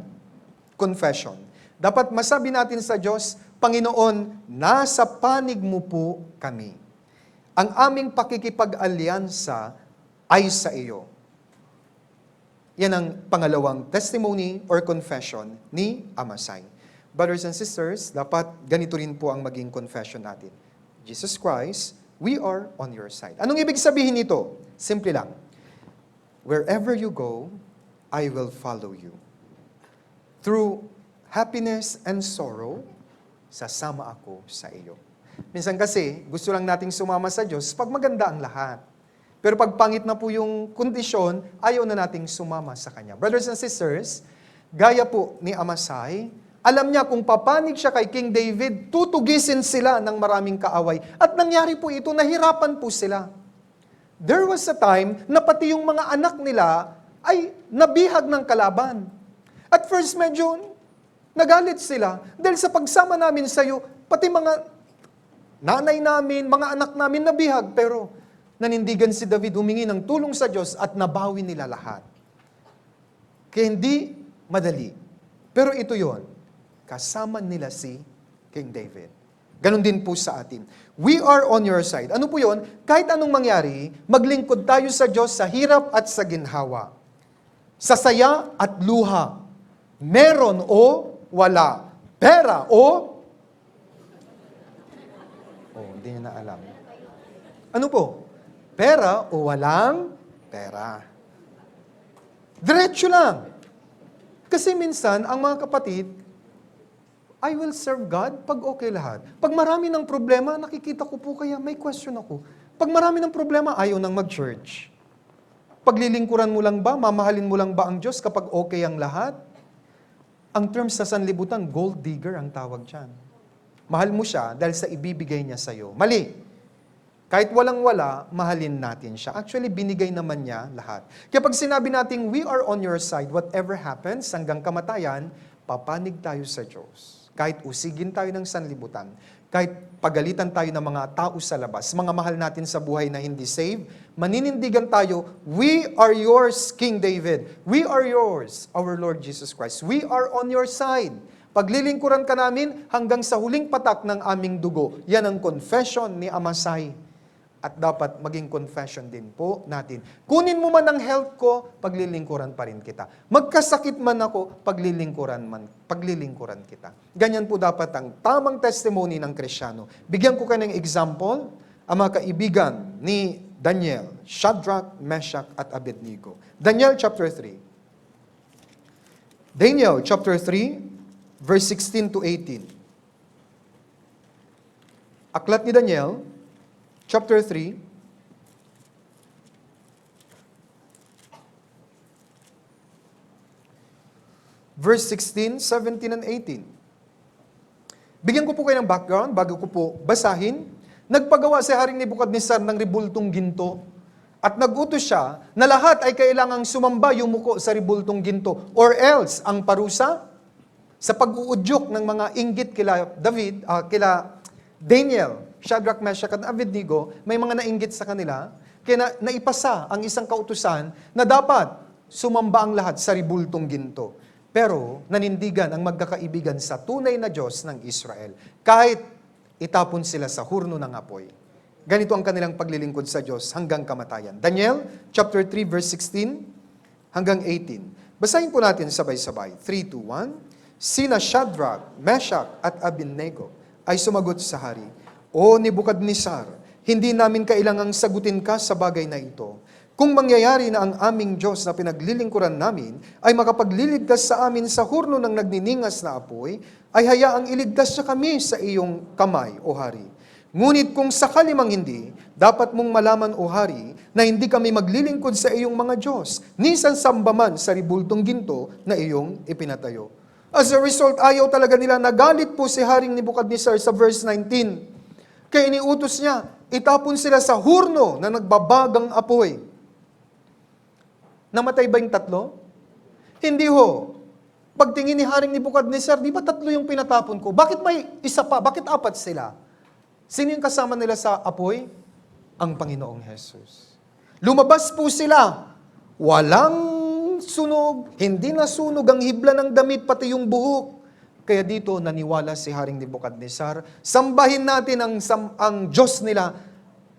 confession. Dapat masabi natin sa Diyos, Panginoon, nasa panig mo po kami. Ang aming pakikipag-alyansa ay sa iyo. Yan ang pangalawang testimony or confession ni Amasai. Brothers and sisters, dapat ganito rin po ang maging confession natin. Jesus Christ, we are on your side. Anong ibig sabihin nito? Simple lang. Wherever you go, I will follow you. Through happiness and sorrow, sasama ako sa iyo. Minsan kasi, gusto lang nating sumama sa Diyos pag maganda ang lahat. Pero pag pangit na po yung kondisyon, ayaw na nating sumama sa Kanya. Brothers and sisters, gaya po ni Amasai, alam niya kung papanig siya kay King David, tutugisin sila ng maraming kaaway. At nangyari po ito, nahirapan po sila. There was a time na pati yung mga anak nila ay nabihag ng kalaban. At first medyo nagalit sila dahil sa pagsama namin sa iyo, pati mga nanay namin, mga anak namin nabihag. Pero nanindigan si David, humingi ng tulong sa Diyos at nabawi nila lahat. Kaya hindi madali. Pero ito yon, kasama nila si King David. Ganon din po sa atin. We are on your side. Ano po yon? Kahit anong mangyari, maglingkod tayo sa Diyos sa hirap at sa ginhawa. Sa saya at luha. Meron o wala. Pera o... hindi niya na alam. Ano po? Pera o walang pera. Diretso lang. Kasi minsan, ang mga kapatid, I will serve God pag okay lahat. Pag marami ng problema, nakikita ko po kaya may question ako. Pag marami ng problema, ayaw nang mag-church. Paglilingkuran mo lang ba, mamahalin mo lang ba ang Diyos kapag okay ang lahat? Ang term sa sanlibutan, gold digger ang tawag dyan. Mahal mo siya dahil sa ibibigay niya sa'yo. Mali. Kahit walang-wala, mahalin natin siya. Actually, binigay naman niya lahat. Kaya pag sinabi natin, we are on your side, whatever happens, hanggang kamatayan, papanig tayo sa Diyos. Kahit usigin tayo ng sanlibutan, kahit pagalitan tayo ng mga tao sa labas, mga mahal natin sa buhay na hindi saved, maninindigan tayo, we are yours, King David. We are yours, our Lord Jesus Christ. We are on your side. Paglilingkuran ka namin hanggang sa huling patak ng aming dugo. Yan ang confession ni Amasai. At dapat maging confession din po natin. Kunin mo man ang health ko, paglilingkuran pa rin kita. Magkasakit man ako, paglilingkuran kita. Ganyan po dapat ang tamang testimony ng Kristiyano. Bigyan ko kayo ng example, ang mga kaibigan ni Daniel, Shadrach, Meshach, at Abednego. Daniel chapter 3. Daniel chapter 3, verse 16 to 18. Aklat ni Daniel, chapter 3, verse 16, 17, and 18. Bigyan ko po kayo ng background bago ko po basahin. Nagpagawa si Haring Nebukadnezar ng ribultong ginto at nagutos siya na lahat ay kailangang sumamba yumuko sa ribultong ginto or else ang parusa sa pag-uudyok ng mga inggit kila Daniel, Shadrach, Meshach, at Abednego, may mga nainggit sa kanila, kaya naipasa ang isang kautusan na dapat sumamba ang lahat sa ribultong ginto. Pero nanindigan ang magkakaibigan sa tunay na Diyos ng Israel, kahit itapon sila sa hurno ng apoy. Ganito ang kanilang paglilingkod sa Diyos hanggang kamatayan. Daniel chapter 3 verse 16 hanggang 18. Basahin po natin sabay-sabay. 3, 2, 1. Sina Shadrach, Meshach, at Abednego ay sumagot sa hari, O Nebukadnezar, hindi namin kailangang sagutin ka sa bagay na ito. Kung mangyayari na ang aming Diyos na pinaglilingkuran namin ay makapagliligtas sa amin sa hurno ng nagniningas na apoy, ay hayaang iligtas siya kami sa iyong kamay, O hari. Ngunit kung sakali mang hindi, dapat mong malaman, O Hari, na hindi kami maglilingkod sa iyong mga Diyos, ni sasamba man sa ribultong ginto na iyong ipinatayo. As a result, ayaw talaga nila. Nagalit po si Haring Nebukadnezar sa verse 19. Kaya iniutos niya, itapon sila sa hurno na nagbabagang apoy. Namatay ba yung tatlo? Hindi ho. Pagtingin ni Haring Nebukadnezar, di ba tatlo yung pinatapon ko? Bakit may isa pa? Bakit apat sila? Sino yung kasama nila sa apoy? Ang Panginoong Jesus. Lumabas po sila. Walang sunog, hindi nasunog ang hibla ng damit, pati yung buhok. Kaya dito naniwala si Haring Nebukadnezar, sambahin natin ang Diyos nila.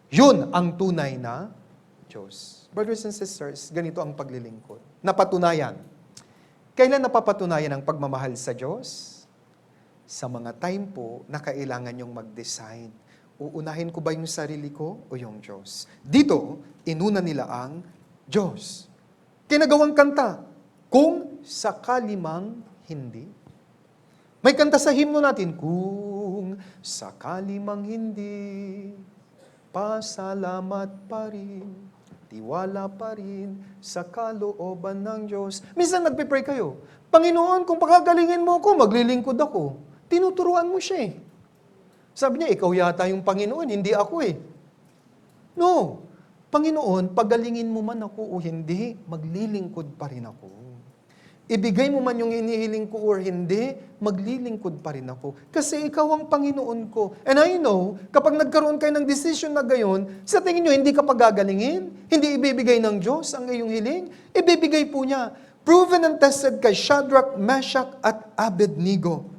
Yun ang tunay na Diyos. Brothers and sisters, ganito ang paglilingkod. Napatunayan. Kailan napapatunayan ang pagmamahal sa Diyos? Sa mga time po na kailangan nyong mag-decide. Uunahin ko ba yung sarili ko o yung Diyos? Dito, inuna nila ang Diyos. Kinagawang kanta, kung sakali mang hindi. May kanta sa himno natin, kung sakali mang hindi, pasalamat pa rin, tiwala pa rin sa kalooban ng Diyos. Minsan nagpipray kayo, Panginoon, kung pagagalingin mo ako, maglilingkod ako. Tinuturuan mo siya eh. Sabi niya, ikaw yata yung Panginoon, hindi ako eh. No. Panginoon, pagalingin mo man ako o hindi, maglilingkod pa rin ako. Ibigay mo man yung hinihiling ko or hindi, maglilingkod pa rin ako. Kasi ikaw ang Panginoon ko. And I know, kapag nagkaroon kayo ng decision na gayon, sa tingin nyo, hindi ka pagagalingin, hindi ibibigay ng Diyos ang iyong hiling, ibibigay po niya. Proven and tested kay Shadrach, Meshach, at Abednego.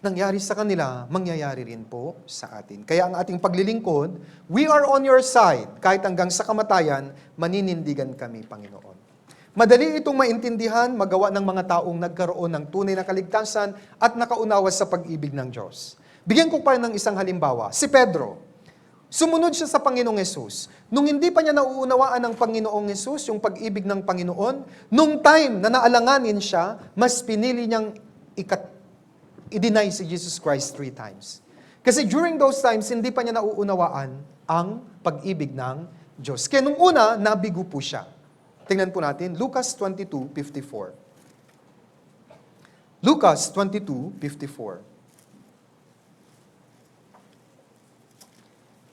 Nangyari sa kanila, mangyayari rin po sa atin. Kaya ang ating paglilingkod, we are on your side. Kahit hanggang sa kamatayan, maninindigan kami, Panginoon. Madali itong maintindihan, magawa ng mga taong nagkaroon ng tunay na kaligtasan at nakaunawa sa pag-ibig ng Diyos. Bigyan ko pa ng isang halimbawa. Si Pedro, sumunod siya sa Panginoong Yesus. Nung hindi pa niya nauunawaan ng Panginoong Yesus, yung pag-ibig ng Panginoon, nung time na naalanganin siya, mas pinili niyang i-deny si Jesus Christ 3 times. Kasi during those times, hindi pa niya nauunawaan ang pag-ibig ng Diyos. Kaya nung una, nabigo po siya. Tingnan po natin, Lucas 22:54. Lucas 22:54.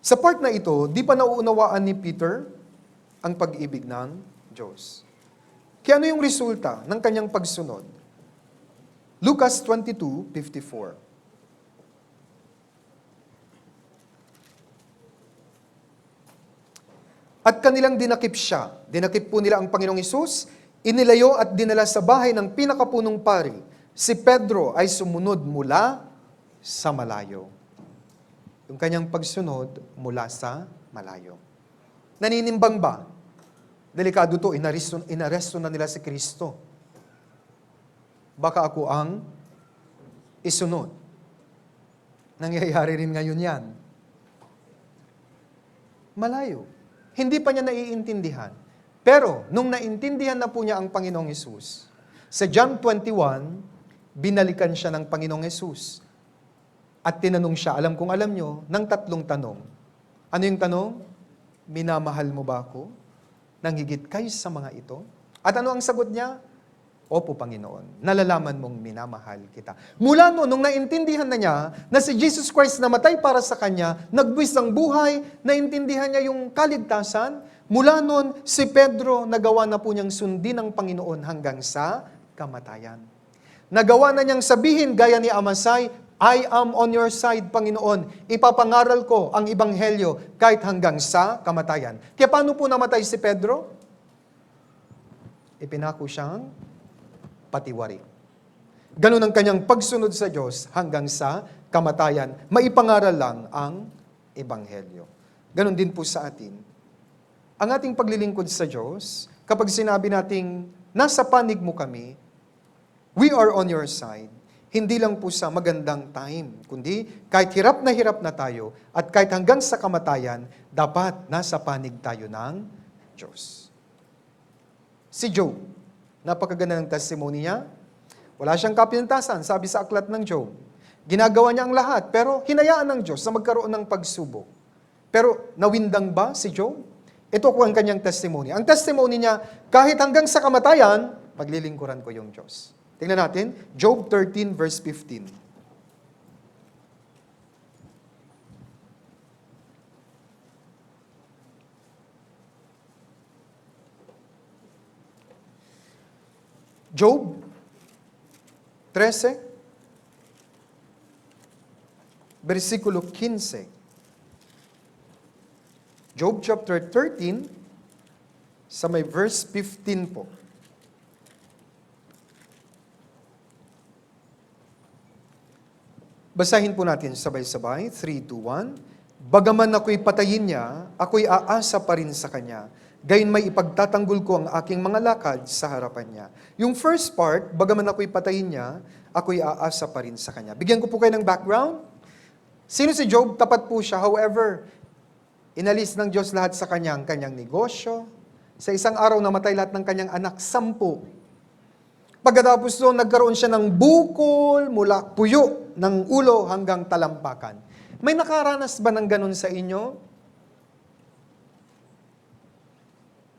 Sa part na ito, di pa nauunawaan ni Peter ang pag-ibig ng Diyos. Kaya ano yung resulta ng kanyang pagsunod? Lucas 22:54. At kanilang dinakip siya. Dinakip po nila ang Panginoong Hesus, inilayo at dinala sa bahay ng pinakapunong pari. Si Pedro ay sumunod mula sa malayo. Yung kanyang pagsunod mula sa malayo. Naninimbang ba? Delikado to, inaresto na nila si Kristo. Baka ako ang isunod. Nangyayari rin ngayon yan. Malayo. Hindi pa niya naiintindihan. Pero, nung naintindihan na po niya ang Panginoong Hesus, sa John 21, binalikan siya ng Panginoong Hesus. At tinanong siya, alam nyo, ng 3 tanong. Ano yung tanong? Minamahal mo ba ako? Nang higit kaysa mga ito? At ano ang sagot niya? Opo, Panginoon, nalalaman mong minamahal kita. Mula noon, nung naintindihan na niya na si Jesus Christ namatay para sa kanya, nagbuwis ng buhay, naintindihan niya yung kaligtasan, mula noon, si Pedro nagawa na po niyang sundin ng Panginoon hanggang sa kamatayan. Nagawa na niyang sabihin, gaya ni Amasai, I am on your side, Panginoon. Ipapangaral ko ang Ebanghelyo kahit hanggang sa kamatayan. Kaya paano po namatay si Pedro? Ipinako siyang patiwari. Ganun ang kanyang pagsunod sa Diyos hanggang sa kamatayan. Maipangaral lang ang Ebanghelyo. Ganun din po sa atin. Ang ating paglilingkod sa Diyos, kapag sinabi nating, nasa panig mo kami, we are on your side, hindi lang po sa magandang time, kundi kahit hirap na tayo, at kahit hanggang sa kamatayan, dapat nasa panig tayo ng Diyos. Si Job, napakaganda ng testimony niya. Wala siyang kapintasan, sabi sa aklat ng Job. Ginagawa niya ang lahat, pero hinayaan ng Diyos na magkaroon ng pagsubok. Pero nawindang ba si Job? Ito po ang kanyang testimony. Ang testimony niya, kahit hanggang sa kamatayan, maglilingkuran ko yung Diyos. Tingnan natin, Job 13 verse 15. Job 13, versikulo 15. Job chapter 13, sa may verse 15 po. Basahin po natin sabay-sabay, 3, 2, 1. Bagaman ako'y patayin niya, ako'y aasa pa rin sa kanya. Gayon may ipagtatanggol ko ang aking mga lakad sa harapan niya. Yung first part, bagaman ako'y patayin niya, ako'y aasa pa rin sa kanya. Bigyan ko po kayo ng background. Sino si Job? Tapat po siya. However, inalis ng Diyos lahat sa kanyang negosyo. Sa isang araw namatay lahat ng kanyang anak, 10. Pagkatapos doon, nagkaroon siya ng bukol mula puyo ng ulo hanggang talampakan. May nakaranas ba ng ganun sa inyo?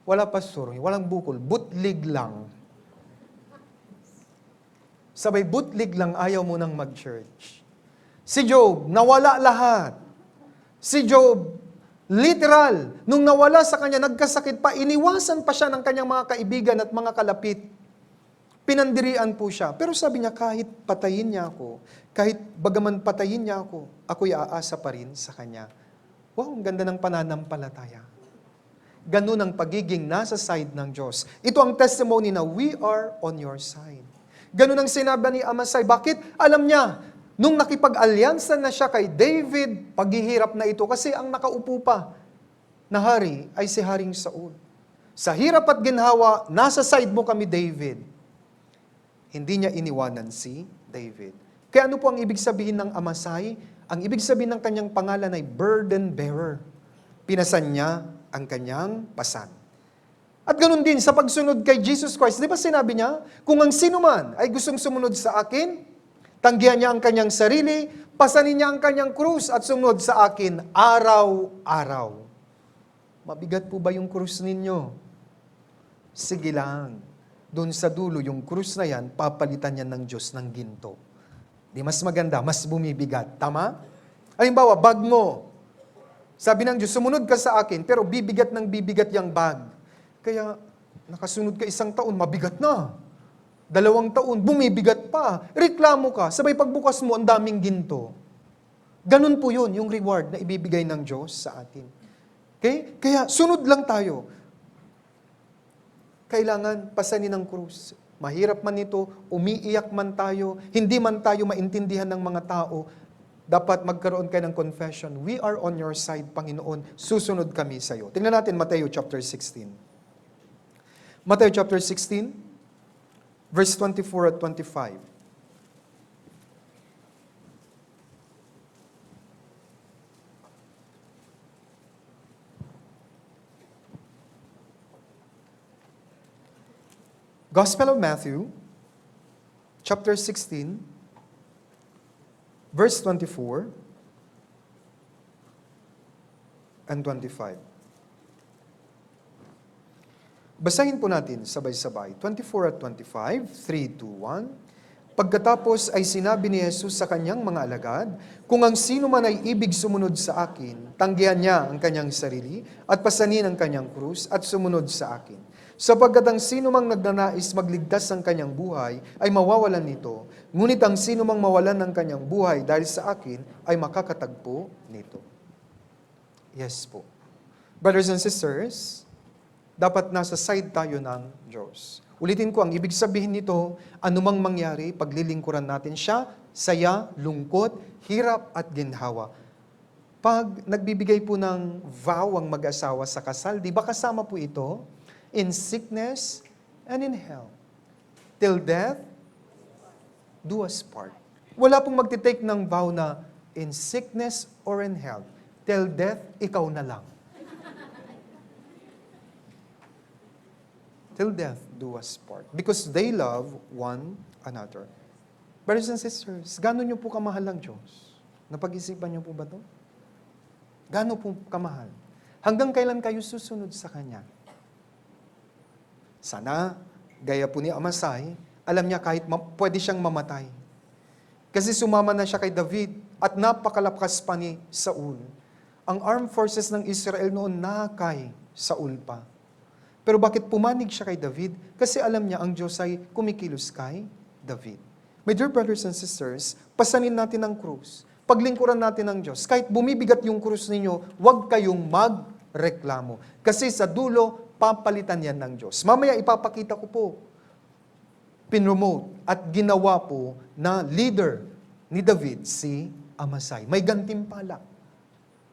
Wala, pastor. Walang bukol. Butlig lang. Sabay butlig lang, ayaw mo nang mag-church. Si Job, nawala lahat. Si Job, literal, nung nawala sa kanya, nagkasakit pa, iniwasan pa siya ng kanyang mga kaibigan at mga kalapit. Pinandirian po siya. Pero sabi niya, kahit patayin niya ako, kahit bagaman patayin niya ako, ako'y aasa pa rin sa kanya. Wow, ang ganda ng pananampalataya. Ganun ang pagiging nasa side ng Diyos. Ito ang testimony na we are on your side. Ganun ang sinabi ni Amasai. Bakit? Alam niya, nung nakipag-alyansa na siya kay David, paghihirap na ito kasi ang nakaupo pa na hari ay si Haring Saul. Sa hirap at ginhawa, nasa side mo kami, David. Hindi niya iniwanan si David. Kaya ano po ang ibig sabihin ng Amasai? Ang ibig sabihin ng kanyang pangalan ay burden bearer. Pinasan niya ang kanyang pasan. At ganun din sa pagsunod kay Jesus Christ. Di ba sinabi niya, kung ang sino man ay gustong sumunod sa akin, tanggihan niya ang kanyang sarili, pasanin niya ang kanyang krus at sumunod sa akin araw-araw. Mabigat po ba yung krus ninyo? Sige lang. Doon sa dulo, yung krus na yan, papalitan niya ng Diyos ng ginto. Di mas maganda, mas bumibigat. Tama? Halimbawa, bag mo. Sabi ng Diyos, sumunod ka sa akin, pero bibigat ng bibigat yung bag. Kaya, nakasunod ka 1 taon, mabigat na. 2 taon, bumibigat pa. Reklamo ka, sabay pagbukas mo, ang daming ginto. Ganun po yun, yung reward na ibibigay ng Diyos sa atin. Okay? Kaya, sunod lang tayo. Kailangan pasanin ng krus. Mahirap man ito, umiiyak man tayo, hindi man tayo maintindihan ng mga tao, dapat magkaroon kayo ng confession. We are on your side, Panginoon. Susunod kami sa iyo. Tingnan natin Mateo chapter 16. Mateo chapter 16, verse 24 at 25. Gospel of Matthew, chapter 16, verse 24 and 25. Basahin po natin sabay-sabay. 24 at 25, 3, 2, 1. Pagkatapos ay sinabi ni Jesus sa kanyang mga alagad, kung ang sino man ay ibig sumunod sa akin, tanggihan niya ang kanyang sarili at pasanin ang kanyang krus at sumunod sa akin. Sapagkat ang sino mang nagnanais magligtas ng kanyang buhay ay mawawalan nito, ngunit ang sino mang mawalan ng kanyang buhay dahil sa akin ay makakatagpo nito. Yes po. Brothers and sisters, dapat nasa side tayo ng Diyos. Ulitin ko, ang ibig sabihin nito, anumang mangyari, paglilingkuran natin siya, saya, lungkot, hirap at ginhawa. Pag nagbibigay po ng vow ang mag-asawa sa kasal, di ba kasama po ito? In sickness and in health. Till death, do us part. Wala pong magtitake ng vow na in sickness or in health. Till death, ikaw na lang. Till death, do us part. Because they love one another. Brothers and sisters, gaano nyo po kamahal ang Diyos? Napag-isipan nyo po ba ito? Gaano po kamahal? Hanggang kailan kayo susunod sa Kanya? Sana, gaya po ni Amasai, alam niya kahit pwede siyang mamatay. Kasi sumama na siya kay David at napakalakas pa ni Saul. Ang armed forces ng Israel noon nakay Saul pa. Pero bakit pumanig siya kay David? Kasi alam niya ang Diyos ay kumikilos kay David. My dear brothers and sisters, pasanin natin ang krus. Paglingkuran natin ang Diyos. Kahit bumibigat yung krus ninyo, huwag kayong magreklamo. Kasi sa dulo, papalitan yan ng Diyos. Mamaya ipapakita ko po. Pinromote at ginawa po na leader ni David si Amasai. May gantimpala.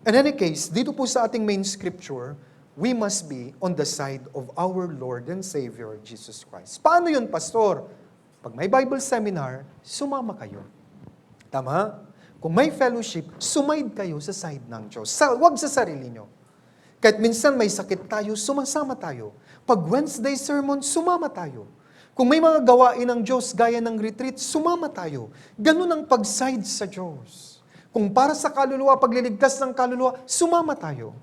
In any case, dito po sa ating main scripture, we must be on the side of our Lord and Savior, Jesus Christ. Paano yun, Pastor? Pag may Bible seminar, sumama kayo. Tama? Kung may fellowship, sumaid kayo sa side ng Diyos. Huwag sa sarili nyo. Kahit minsan may sakit tayo, sumasama tayo. Pag Wednesday sermon, sumama tayo. Kung may mga gawain ng Diyos gaya ng retreat, sumama tayo. Ganun ang pag-side sa Diyos. Kung para sa kaluluwa, pagliligtas ng kaluluwa, sumama tayo.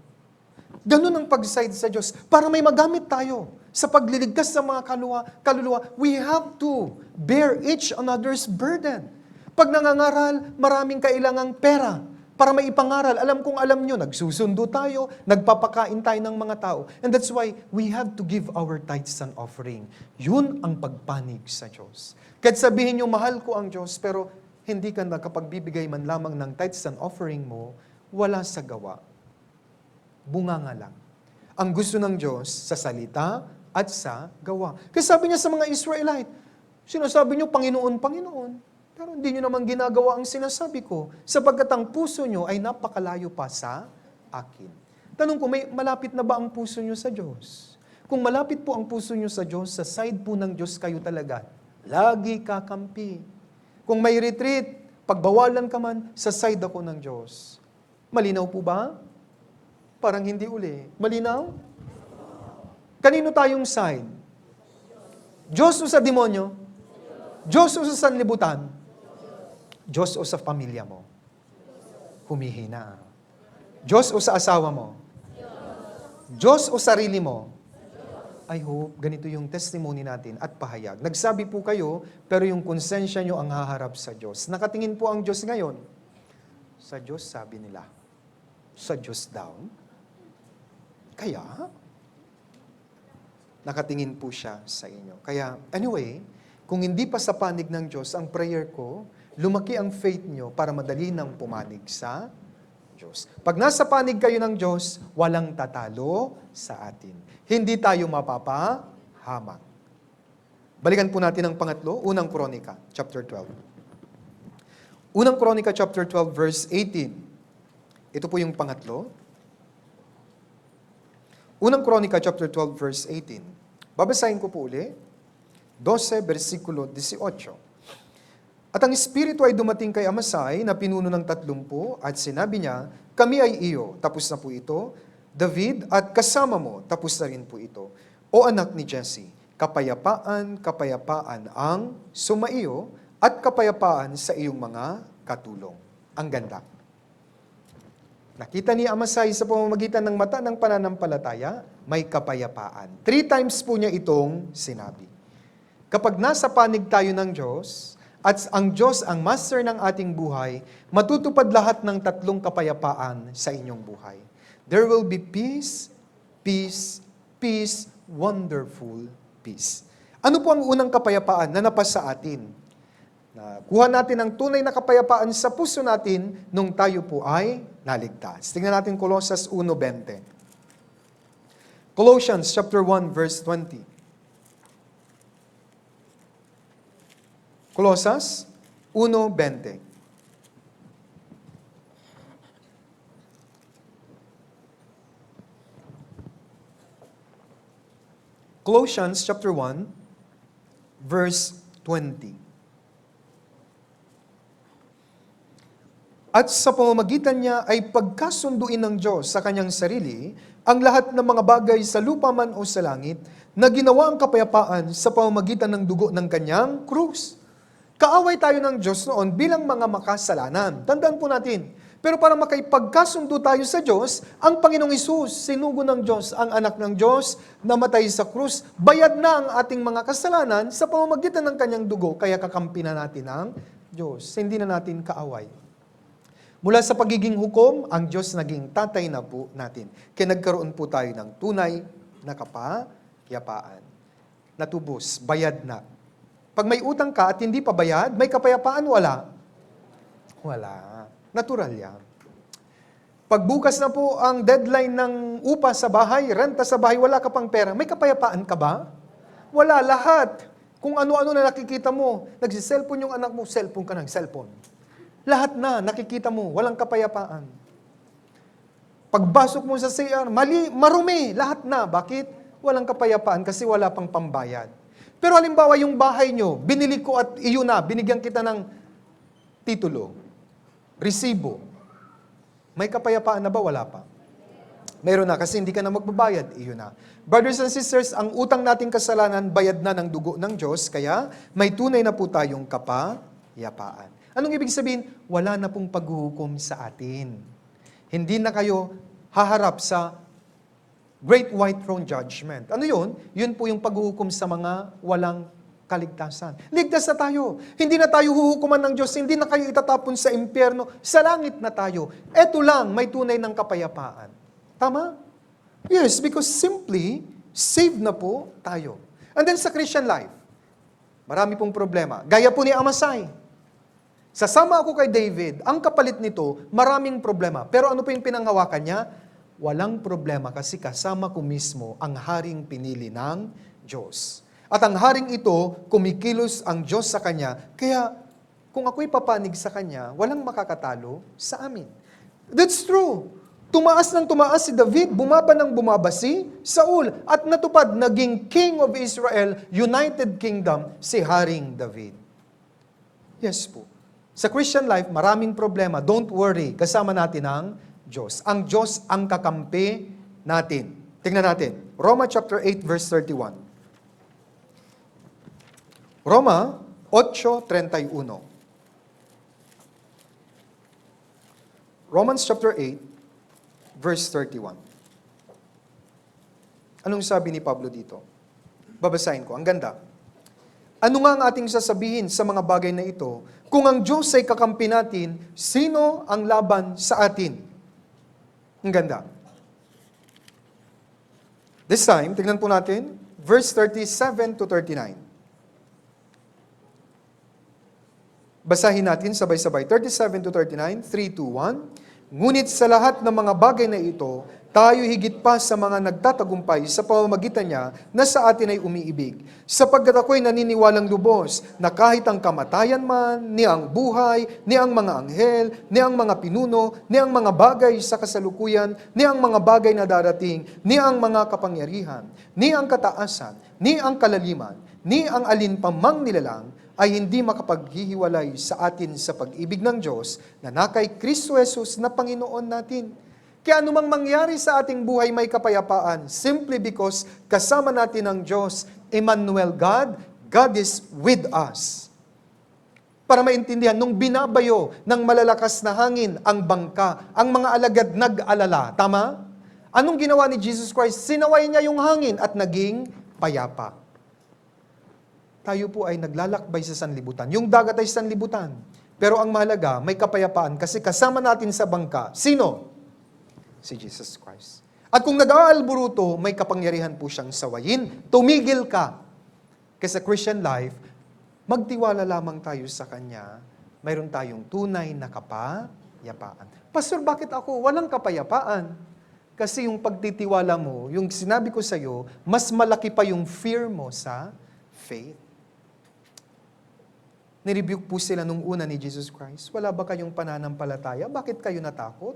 Ganun ang pag-side sa Diyos. Para may magamit tayo sa pagliligtas ng mga kaluluwa, we have to bear each another's burden. Pag nangangaral, maraming kailangang pera para maipangaral. Alam kong alam nyo, nagsusundo tayo, nagpapakain tayo ng mga tao. And that's why we have to give our tithes and offering. Yun ang pagpanig sa Diyos. Kahit sabihin nyo, mahal ko ang Diyos, pero hindi ka nakapagbibigay man lamang ng tithes and offering mo, wala sa gawa. Bunganga lang. Ang gusto ng Diyos sa salita at sa gawa. Kasi sabi niya sa mga Israelite, sinasabi niyo, Panginoon, Panginoon, pero hindi niyo naman ginagawa ang sinasabi ko, sapagkat ang puso niyo ay napakalayo pa sa akin. Tanong ko, may malapit na ba ang puso niyo sa Diyos? Kung malapit po ang puso niyo sa Diyos, sa side po ng Diyos kayo talaga, lagi kakampi. Kung may retreat, pagbawalan ka man, sa side ako ng Diyos. Malinaw po ba? Parang hindi uli. Malinaw? Kanino tayong side? Diyos o sa demonyo? Diyos o sa sanlibutan? Diyos o sa pamilya mo? Humihina. Diyos o sa asawa mo? Diyos o sarili mo? I hope ganito yung testimony natin at pahayag. Nagsabi po kayo, pero yung konsensya nyo ang haharap sa Diyos. Nakatingin po ang Diyos ngayon. Sa Diyos, sabi nila. Sa Diyos daw. Kaya, nakatingin po siya sa inyo. Kaya, anyway, kung hindi pa sa panig ng Diyos ang prayer ko, lumaki ang faith nyo para madali nang pumanig sa Diyos. Pag nasa panig kayo ng Diyos, walang tatalo sa atin. Hindi tayo mapapahamak. Balikan po natin ang pangatlo, Unang Kronika, chapter 12. Unang Kronika, chapter 12, verse 18. Ito po yung pangatlo. Unang Kronika, chapter 12, verse 18. Babasahin ko po uli. 12, versikulo 18. At ang Espiritu ay dumating kay Amasai na pinuno ng 30 at sinabi niya, kami ay iyo, tapos na po ito. David, at kasama mo, tapos na rin po ito. O anak ni Jesse, kapayapaan, kapayapaan ang sumaiyo at kapayapaan sa iyong mga katulong. Ang ganda. Nakita ni Amasai sa pamamagitan ng mata ng pananampalataya, may kapayapaan. 3 times po niya itong sinabi. Kapag nasa panig tayo ng Diyos, at ang Diyos ang master ng ating buhay, matutupad lahat ng 3 kapayapaan sa inyong buhay. There will be peace, peace, peace, wonderful peace. Ano po ang unang kapayapaan na napasa atin? Kuha natin ang tunay na kapayapaan sa puso natin nung tayo po ay naligtas. Tingnan natin Colossus 1:20. Colossians chapter 1 verse 20. Colossus 1:20. Colossians chapter 1 verse 20. At sa pamamagitan niya ay pagkasunduin ng Diyos sa kanyang sarili ang lahat ng mga bagay sa lupa man o sa langit na ginawa ang kapayapaan sa pamamagitan ng dugo ng kanyang krus. Kaaway tayo ng Diyos noon bilang mga makasalanan. Tandaan po natin. Pero para makipagkasundo tayo sa Diyos, ang Panginoong Hesus, sinugo ng Diyos, ang anak ng Diyos, namatay sa krus, bayad na ang ating mga kasalanan sa pamamagitan ng kanyang dugo, kaya kakampi na natin ang Diyos. Hindi na natin kaaway. Mula sa pagiging hukom, ang Diyos naging tatay na po natin. Kaya nagkaroon po tayo ng tunay na kapayapaan. Natubos, bayad na. Pag may utang ka at hindi pa bayad, may kapayapaan, wala? Wala. Natural yan. Pagbukas na po ang deadline ng upa sa bahay, renta sa bahay, wala ka pang pera, may kapayapaan ka ba? Wala, lahat. Kung ano-ano na nakikita mo, nagsiselfon yung anak mo, cellphone ka ng cellphone. Lahat na nakikita mo, walang kapayapaan. Pagbasok mo sa CR, mali, marumi, lahat na. Bakit? Walang kapayapaan kasi wala pang pambayad. Pero halimbawa yung bahay nyo, binili ko at iyon na, binigyan kita ng titulo, resibo. May kapayapaan na ba? Wala pa. Meron na kasi hindi ka na magbabayad, iyon na. Brothers and sisters, ang utang nating kasalanan, bayad na ng dugo ng Diyos, kaya may tunay na po tayong kapayapaan. Anong ibig sabihin? Wala na pong paghuhukom sa atin. Hindi na kayo haharap sa Great White Throne Judgment. Ano yun? Yun po yung paghuhukom sa mga walang kaligtasan. Ligtas na tayo. Hindi na tayo huhukuman ng Diyos. Hindi na kayo itatapon sa impyerno. Sa langit na tayo. Eto lang, may tunay ng kapayapaan. Tama? Yes, because simply, saved na po tayo. And then sa Christian life, marami pong problema. Gaya po ni Amasai. Sasama ako kay David. Ang kapalit nito, maraming problema. Pero ano po yung pinanghawakan niya? Walang problema kasi kasama ko mismo ang haring pinili ng Diyos. At ang haring ito, kumikilos ang Diyos sa kanya. Kaya kung ako'y papanig sa kanya, walang makakatalo sa amin. That's true. Tumaas ng tumaas si David, bumaba ng bumaba si Saul. At natupad, naging King of Israel, United Kingdom, si Haring David. Yes po. Sa Christian life, maraming problema. Don't worry, kasama natin ang Diyos. Ang Diyos ang kakampi natin. Tingnan natin. Roma chapter 8 verse 31. Roma 8:31. Romans chapter 8 verse 31. Anong sabi ni Pablo dito? Babasahin ko. Ang ganda. Ano nga ang ating sasabihin sa mga bagay na ito? Kung ang Diyos ay kakampi natin, sino ang laban sa atin? Ang ganda. This time, tignan po natin, verse 37 to 39. Basahin natin sabay-sabay. 37 to 39, 3, 2, 1. Ngunit sa lahat ng mga bagay na ito, tayo higit pa sa mga nagtatagumpay sa pamamagitan niya na sa atin ay umiibig. Sapagkat ako'y naniniwalang lubos na kahit ang kamatayan man, ni ang buhay, ni ang mga anghel, ni ang mga pinuno, ni ang mga bagay sa kasalukuyan, ni ang mga bagay na darating, ni ang mga kapangyarihan, ni ang kataasan, ni ang kalaliman, ni ang alin pa mang nilalang, ay hindi makapaghihiwalay sa atin sa pag-ibig ng Diyos na nakay Kristo Jesus na Panginoon natin. Kaya anumang mangyari sa ating buhay may kapayapaan simply because kasama natin ang Diyos, Emmanuel God, God is with us. Para maintindihan, nung binabayo ng malalakas na hangin ang bangka, ang mga alagad nag-alala. Tama? Anong ginawa ni Jesus Christ? Sinaway niya yung hangin at naging payapa. Tayo po ay naglalakbay sa sanlibutan. Yung dagat ay sanlibutan. Pero ang mahalaga, may kapayapaan kasi kasama natin sa bangka. Sino? Si Jesus Christ. At kung nag-aalburuto, may kapangyarihan po siyang sawayin. Tumigil ka. Kasi sa Christian life, magtiwala lamang tayo sa Kanya. Mayroon tayong tunay na kapayapaan. Pastor, bakit ako walang kapayapaan? Kasi yung pagtitiwala mo, yung sinabi ko sa iyo, mas malaki pa yung fear mo sa faith. Nirebuke po sila nung una ni Jesus Christ. Wala ba kayong pananampalataya? Bakit kayo natakot?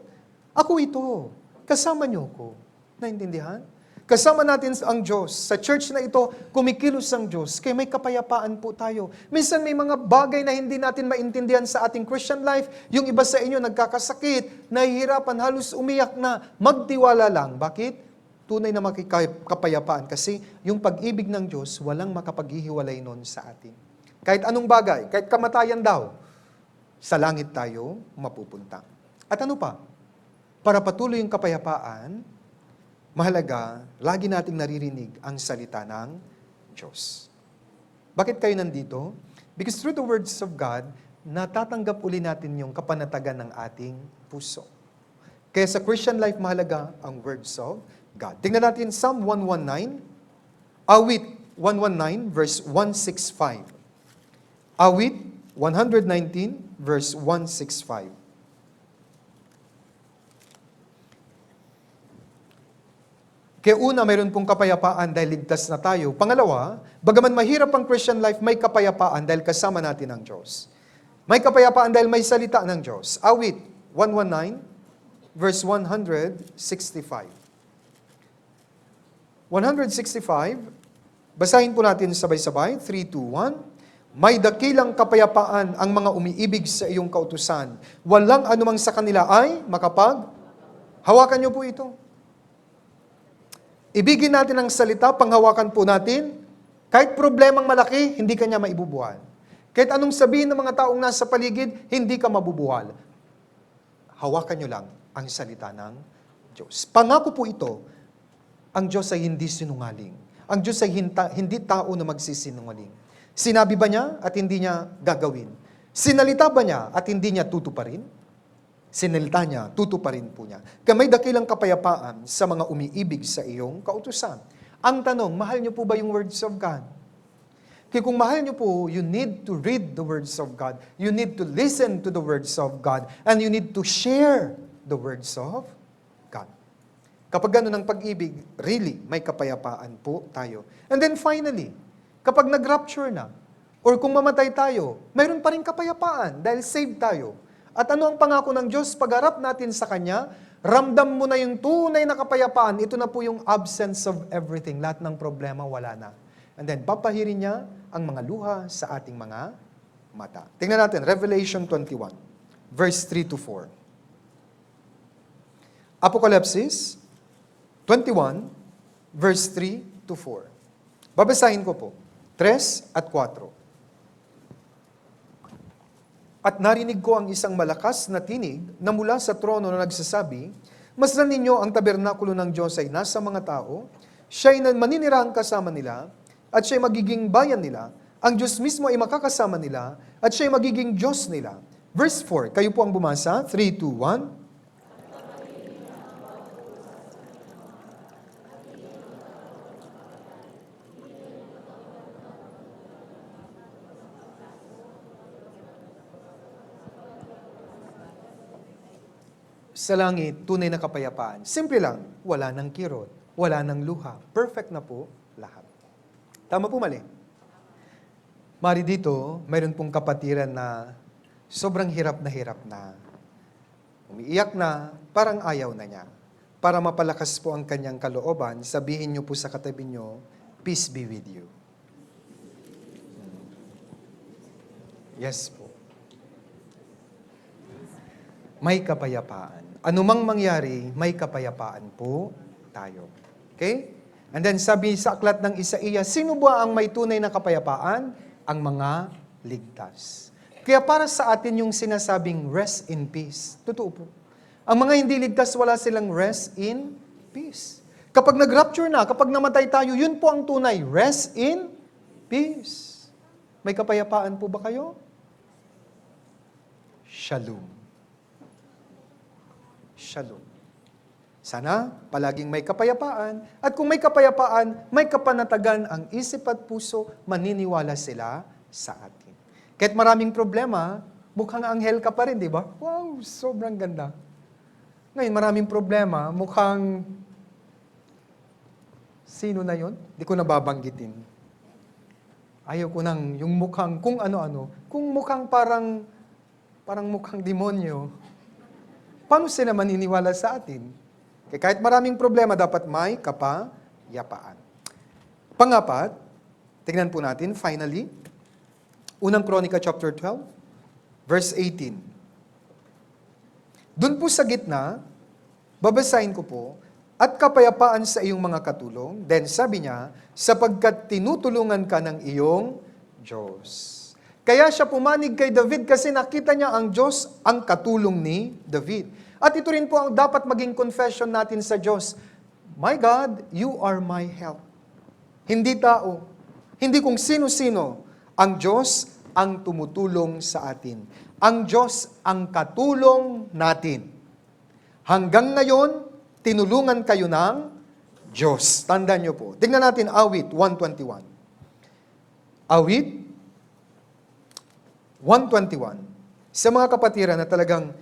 Ako ito. Kasama niyo ko. Naintindihan? Kasama natin ang Diyos. Sa church na ito, kumikilos ang Diyos. Kaya may kapayapaan po tayo. Minsan may mga bagay na hindi natin maintindihan sa ating Christian life. Yung iba sa inyo nagkakasakit, nahihirapan, halos umiyak na. Magtiwala lang. Bakit? Tunay na makikapayapaan. Kasi yung pag-ibig ng Diyos, walang makapaghihiwalay nun sa atin. Kahit anong bagay, kahit kamatayan daw, sa langit tayo mapupunta. At ano pa? Para patuloy yung kapayapaan, mahalaga, lagi nating naririnig ang salita ng Diyos. Bakit kayo nandito? Because through the words of God, natatanggap uli natin yung kapanatagan ng ating puso. Kaya sa Christian life, mahalaga ang words of God. Tingnan natin Psalm 119, Awit 119, verse 165. Awit 119, verse 165. Kaya una, mayroon pong kapayapaan dahil ligtas na tayo. Pangalawa, bagaman mahirap ang Christian life, may kapayapaan dahil kasama natin ang Diyos. May kapayapaan dahil may salita ng Diyos. Awit 119, verse 165. 165, basahin po natin sabay-sabay, 3, 2, 1. May dakilang kapayapaan ang mga umiibig sa iyong kautusan. Walang anumang sa kanila ay hawakan niyo po ito. Ibigin natin ang salita, panghawakan po natin. Kahit problemang malaki, hindi ka niya maibubuhal. Kahit anong sabihin ng mga taong nasa paligid, hindi ka mabubuhal. Hawakan niyo lang ang salita ng Diyos. Pangako po ito, ang Diyos ay hindi sinungaling. Ang Diyos ay hindi tao na magsisinungaling. Sinabi ba niya at hindi niya gagawin? Sinalita ba niya at hindi niya tutuparin? Sinalita niya, tutuparin po niya. Kaya may dakilang kapayapaan sa mga umiibig sa iyong kautusan. Ang tanong, mahal niyo po ba yung words of God? Kaya kung mahal niyo po, you need to read the words of God. You need to listen to the words of God. And you need to share the words of God. Kapag gano'n ang pag-ibig, really, may kapayapaan po tayo. And then finally, kapag nag-rapture na, or kung mamatay tayo, mayroon pa rin kapayapaan dahil saved tayo. At ano ang pangako ng Diyos? Pag-harap natin sa Kanya, ramdam mo na yung tunay na kapayapaan. Ito na po yung absence of everything. Lahat ng problema, wala na. And then, papahirin niya ang mga luha sa ating mga mata. Tingnan natin, Revelation 21, verse 3 to 4. Apocalypse 21, verse 3 to 4. Babasahin ko po. 3 at 4. At narinig ko ang isang malakas na tinig na mula sa trono na nagsasabi, masdan ninyo ang tabernakulo ng Diyos ay nasa mga tao, siya'y maninirahan kasama nila, at siya'y magiging bayan nila, ang Diyos mismo ay makakasama nila, at siya'y magiging Diyos nila. Verse 4, kayo po ang bumasa, 3, 2, 1. Sa langit, tunay na kapayapaan. Simple lang, wala ng kirot, wala ng luha. Perfect na po lahat. Tama po, mali? Mari dito, mayroon pong kapatiran na sobrang hirap na. Umiiyak na, parang ayaw na niya. Para mapalakas po ang kanyang kalooban, sabihin niyo po sa katabi niyo, peace be with you. Yes po. May kapayapaan. Anumang mangyari, may kapayapaan po tayo. Okay? And then sabi sa aklat ng Isaiah, sino ba ang may tunay na kapayapaan? Ang mga ligtas. Kaya para sa atin yung sinasabing rest in peace. Totoo po. Ang mga hindi ligtas, wala silang rest in peace. Kapag nag-rapture na, kapag namatay tayo, yun po ang tunay, rest in peace. May kapayapaan po ba kayo? Shalom. Shalom. Sana palaging may kapayapaan. At kung may kapayapaan, may kapanatagan ang isip at puso, maniniwala sila sa atin. Kahit maraming problema, mukhang anghel ka pa rin, di ba? Wow, sobrang ganda. Ngayon, maraming problema, mukhang... Sino na yon? Di ko nababanggitin. Ayaw ko nang yung mukhang kung ano-ano. Kung mukhang parang mukhang demonyo. Paano sila maniniwala sa atin? Kaya kahit maraming problema, dapat may kapayapaan. Pangapat, tingnan po natin, finally, unang Kronika chapter 12, verse 18. Doon po sa gitna, babasahin ko po, at kapayapaan sa iyong mga katulong. Then sabi niya, sapagkat tinutulungan ka ng iyong Diyos. Kaya siya pumanig kay David kasi nakita niya ang Diyos ang katulong ni David. At ito rin po ang dapat maging confession natin sa Diyos. My God, you are my help. Hindi tao, hindi kung sino-sino. Ang Diyos ang tumutulong sa atin. Ang Diyos ang katulong natin. Hanggang ngayon, tinulungan kayo ng Diyos. Tandaan niyo po. Tingnan natin awit 121. Awit 121. Sa mga kapatiran na talagang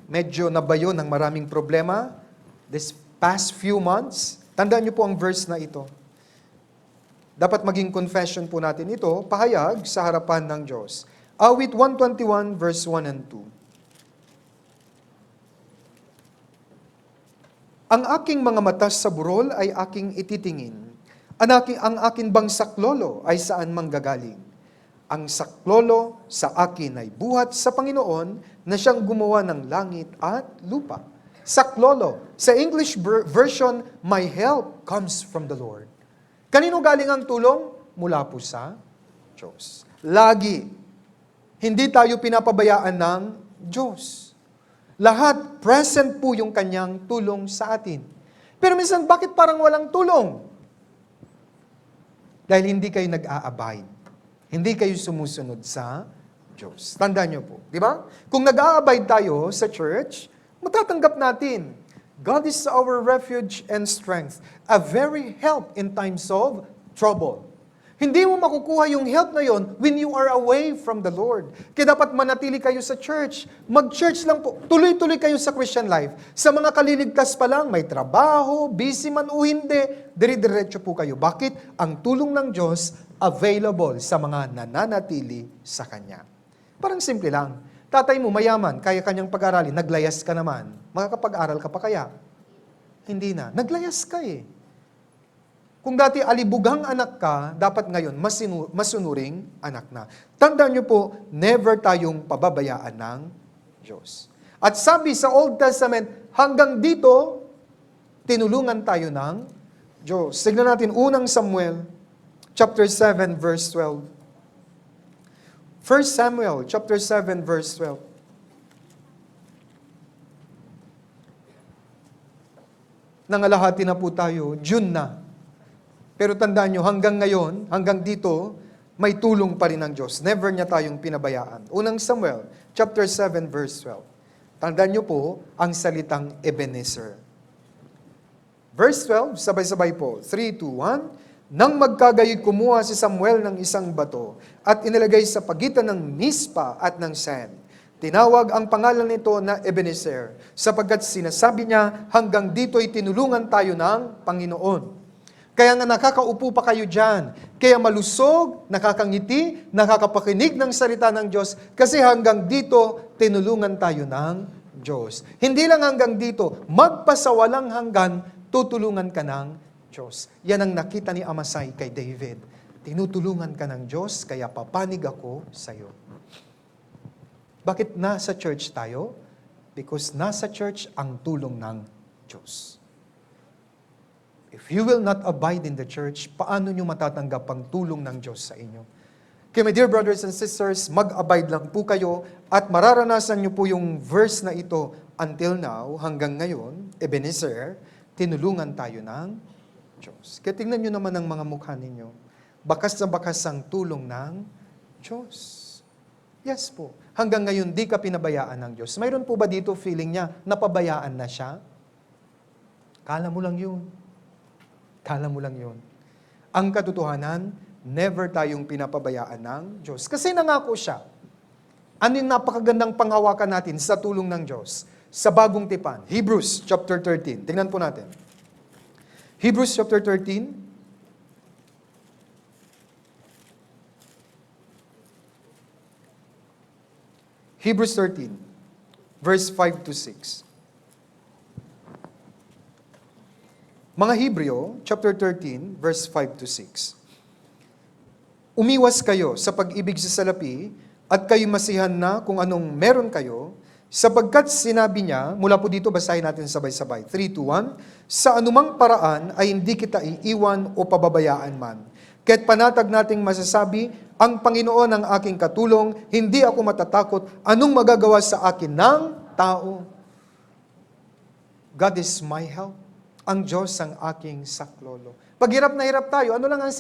medyo nabayo ng maraming problema, this past few months, tandaan niyo po ang verse na ito. Dapat maging confession po natin ito, pahayag sa harapan ng Diyos. Awit 121 verse 1 and 2. Ang aking mga mata sa burol ay aking ititingin. Ang aking bang saklolo ay saan manggagaling? Ang saklolo sa akin ay buhat sa Panginoon na siyang gumawa ng langit at lupa. Saklolo. Sa English version, my help comes from the Lord. Kanino galing ang tulong? Mula po sa Diyos. Lagi. Hindi tayo pinapabayaan ng Diyos. Lahat, present po yung kanyang tulong sa atin. Pero minsan, bakit parang walang tulong? Dahil hindi kayo nag-a-abide. Hindi kayo sumusunod sa Diyos. Tandaan niyo po, di ba? Kung nag-a-abide tayo sa church, matatanggap natin, God is our refuge and strength, a very help in times of trouble. Hindi mo makukuha yung help na yon when you are away from the Lord. Kaya dapat manatili kayo sa church. Mag-church lang po. Tuloy-tuloy kayo sa Christian life. Sa mga kaliligtas pa lang, may trabaho, busy man o hindi, dire-diretso po kayo. Bakit? Ang tulong ng Diyos available sa mga nananatili sa Kanya. Parang simple lang. Tatay mo mayaman, kaya kanyang pag-aralin, naglayas ka naman. Makakapag-aral ka pa kaya? Hindi na. Naglayas ka eh. Kung dati alibughang anak ka, dapat ngayon masunuring anak na. Tandaan niyo po, never tayong pababayaan ng Diyos. At sabi sa Old Testament, hanggang dito, tinulungan tayo ng Diyos. Tignan natin unang Samuel, chapter 7, verse 12. 1 Samuel, chapter 7, verse 12. Nangalahati na po tayo, June na. Pero tandaan nyo, hanggang ngayon, hanggang dito, may tulong pa rin ng Diyos. Never niya tayong pinabayaan. Unang Samuel, chapter 7, verse 12. Tandaan nyo po ang salitang Ebenezer. Verse 12, sabay-sabay po. 3, 2, 1. Nang magkagayoy kumuha si Samuel ng isang bato at inilagay sa pagitan ng Mispa at ng San. Tinawag ang pangalan nito na Ebenezer, sapagkat sinasabi niya, hanggang dito'y tinulungan tayo ng Panginoon. Kaya nga nakakaupo pa kayo dyan. Kaya malusog, nakakangiti, nakakapakinig ng salita ng Diyos, kasi hanggang dito, tinulungan tayo ng Diyos. Hindi lang hanggang dito, magpasawalang hanggan, tutulungan ka ng Diyos. Yan ang nakita ni Amasai kay David. Tinutulungan ka ng Diyos, kaya papanig ako sa iyo. Bakit nasa church tayo? Because nasa church ang tulong ng Diyos. If you will not abide in the church, paano nyo matatanggap ang tulong ng Diyos sa inyo? Kaya my dear brothers and sisters, mag-abide lang po kayo at mararanasan nyo po yung verse na ito until now, hanggang ngayon, Ebenezer, tinulungan tayo ng Diyos. Kaya tingnan nyo naman ang mga mukha ninyo. Bakas na bakas ang tulong ng Diyos. Yes po. Hanggang ngayon, di ka pinabayaan ng Diyos. Mayroon po ba dito feeling niya, napabayaan na siya? Kala mo lang yun. Kala mo lang yun. Ang katotohanan, never tayong pinapabayaan ng Diyos. Kasi nangako siya. Ano yung napakagandang panghawakan natin sa tulong ng Diyos? Sa bagong tipan. Hebrews chapter 13. Tingnan po natin. Hebrews chapter 13. Hebrews 13, verse 5 to 6. Mga Hebreo, chapter 13, verse 5 to 6. Umiwas kayo sa pag-ibig sa salapi at kayo masihan na kung anong meron kayo, sapagkat sinabi niya, mula po dito basahin natin sabay-sabay, 3, 2, 1, sa anumang paraan ay hindi kita iiwan o pababayaan man. Kaya't panatag nating masasabi, Ang Panginoon ang aking katulong, hindi ako matatakot. Anong magagawa sa akin ng tao? God is my help. Ang Diyos ang aking saklolo. Pag hirap na hirap tayo, ano lang ang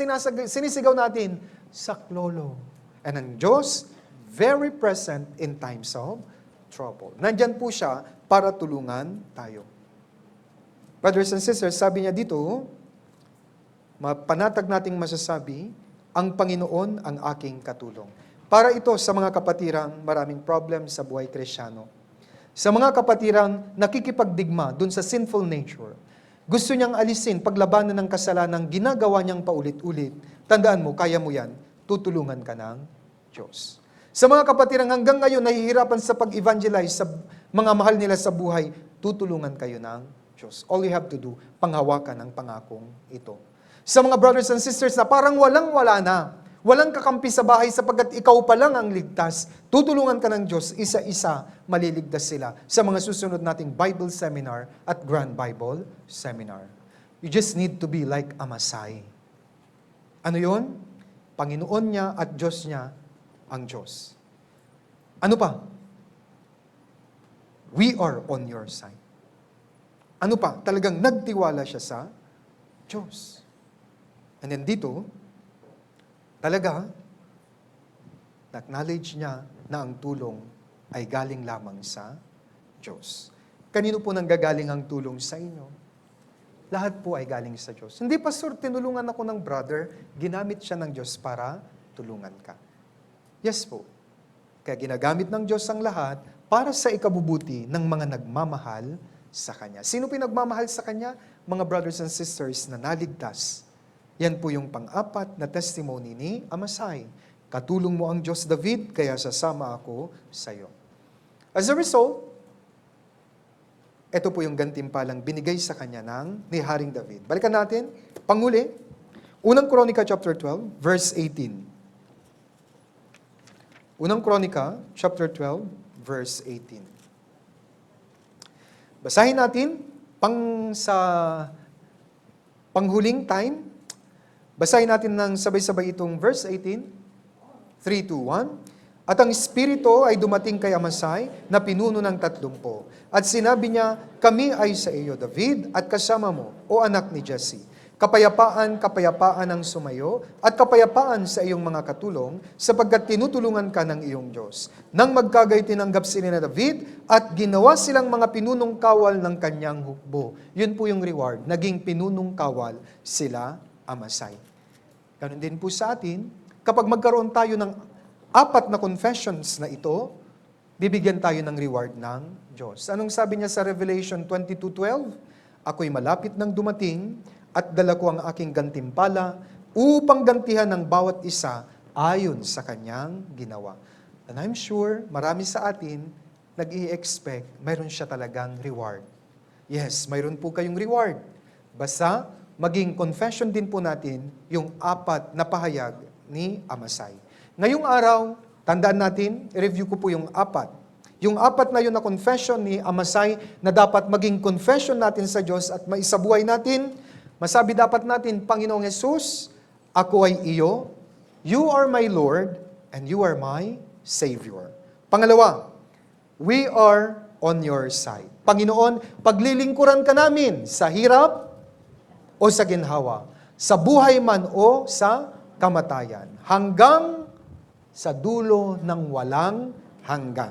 sinisigaw natin? Saklolo. And ang Diyos, very present in times of trouble. Nandyan po siya para tulungan tayo. Brothers and sisters, sabi niya dito, panatag nating masasabi, ang Panginoon ang aking katulong. Para ito sa mga kapatirang maraming problem sa buhay Kristyano. Sa mga kapatirang nakikipagdigma dun sa sinful nature. Gusto niyang alisin, paglabanan ng kasalanan, ginagawa niyang paulit-ulit. Tandaan mo, kaya mo yan, tutulungan ka ng Diyos. Sa mga kapatirang hanggang ngayon nahihirapan sa pag-evangelize sa mga mahal nila sa buhay, tutulungan kayo ng Diyos. All you have to do, panghawakan ang pangakong ito. Sa mga brothers and sisters na parang walang-wala na, walang kakampi sa bahay sapagkat ikaw pa lang ang ligtas, tutulungan ka ng Diyos, isa-isa maliligtas sila sa mga susunod nating Bible Seminar at Grand Bible Seminar. You just need to be like Amasai. Ano yun? Panginoon niya at Diyos niya ang Diyos. Ano pa? We are on your side. Ano pa? Talagang nagtiwala siya sa Diyos. And then dito, talaga, na-acknowledge niya na ang tulong ay galing lamang sa Diyos. Kanino po nanggagaling ang tulong sa inyo? Lahat po ay galing sa Diyos. Hindi, Pastor, tinulungan ako ng brother, ginamit siya ng Diyos para tulungan ka. Yes po. Kaya ginagamit ng Diyos ang lahat para sa ikabubuti ng mga nagmamahal sa Kanya. Sino pinagmamahal sa Kanya? Mga brothers and sisters na naligtas. Yan po yung pang-apat na testimony ni Amasai. Katulong mo ang Diyos, David, kaya sasama ako sa iyo. As a result, ito po yung gantimpalang binigay sa kanya ni Haring David. Balikan natin, panghuli, Unang Kronika chapter 12, verse 18. Unang Kronika chapter 12, verse 18. Basahin natin sa panghuling time. Basahin natin ng sabay-sabay itong verse 18. 3, 2, 1. At ang Espiritu ay dumating kay Amasai na pinuno ng 30. At sinabi niya, kami ay sa iyo, David, at kasama mo, o anak ni Jesse. Kapayapaan, kapayapaan ang sumayo, at kapayapaan sa iyong mga katulong, sapagkat tinutulungan ka ng iyong Diyos. Nang magkagay tinanggap sila na David, at ginawa silang mga pinunong kawal ng kanyang hukbo. Yun po yung reward, naging pinunong kawal sila, Amasai. Ganon din po sa atin, kapag magkaroon tayo ng 4 na confessions na ito, bibigyan tayo ng reward ng Diyos. Anong sabi niya sa Revelation 22:12? Ako'y malapit nang dumating at dala ko ang aking gantimpala upang gantihan ng bawat isa ayon sa kanyang ginawa. And I'm sure marami sa atin nag-i-expect mayroon siya talagang reward. Yes, mayroon po kayong reward. Basta maging confession din po natin yung 4 na pahayag ni Amasai. Ngayong araw, tandaan natin, i-review ko po yung 4. Yung 4 na yun na confession ni Amasai na dapat maging confession natin sa Diyos at maisabuhay natin. Masabi dapat natin, Panginoong Yesus, ako ay iyo, you are my Lord, and you are my Savior. Pangalawa, we are on your side. Panginoon, paglilingkuran ka namin sa hirap o sa ginhawa, sa buhay man o sa kamatayan, hanggang sa dulo ng walang hanggan.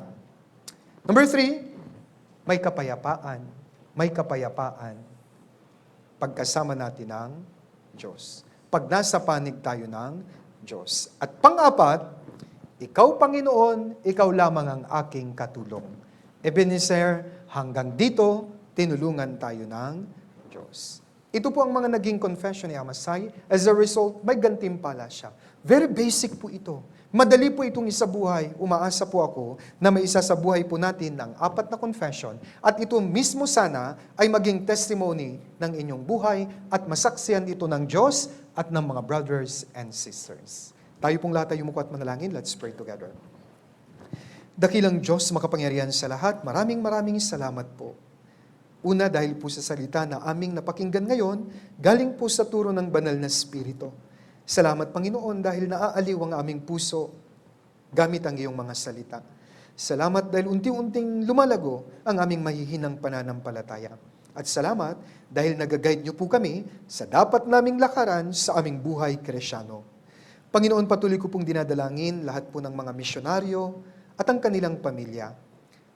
Number 3, may kapayapaan. May kapayapaan pagkasama natin ng Diyos. Pag nasa panig tayo ng Diyos. At pang-4, ikaw, Panginoon, ikaw lamang ang aking katulong. Ebenezer, hanggang dito, tinulungan tayo ng Diyos. Ito po ang mga naging confession ni Amasai. As a result, may gantimpala siya. Very basic po ito. Madali po itong isabuhay. Umaasa po ako na may isa sa buhay po natin ng 4 na confession at ito mismo sana ay maging testimony ng inyong buhay at masaksihan ito ng Diyos at ng mga brothers and sisters. Tayo pong lahat ay yumuko at manalangin. Let's pray together. Dakilang Diyos, makapangyarihan sa lahat, maraming salamat po. Una, dahil po sa salita na aming napakinggan ngayon, galing po sa turo ng banal na Espiritu. Salamat, Panginoon, dahil naaaliw ang aming puso gamit ang iyong mga salita. Salamat dahil unti-unting lumalago ang aming mahihinang pananampalataya. At salamat dahil nag-guide niyo po kami sa dapat naming lakaran sa aming buhay Kristyano. Panginoon, patuloy ko pong dinadalangin lahat po ng mga misyonaryo at ang kanilang pamilya.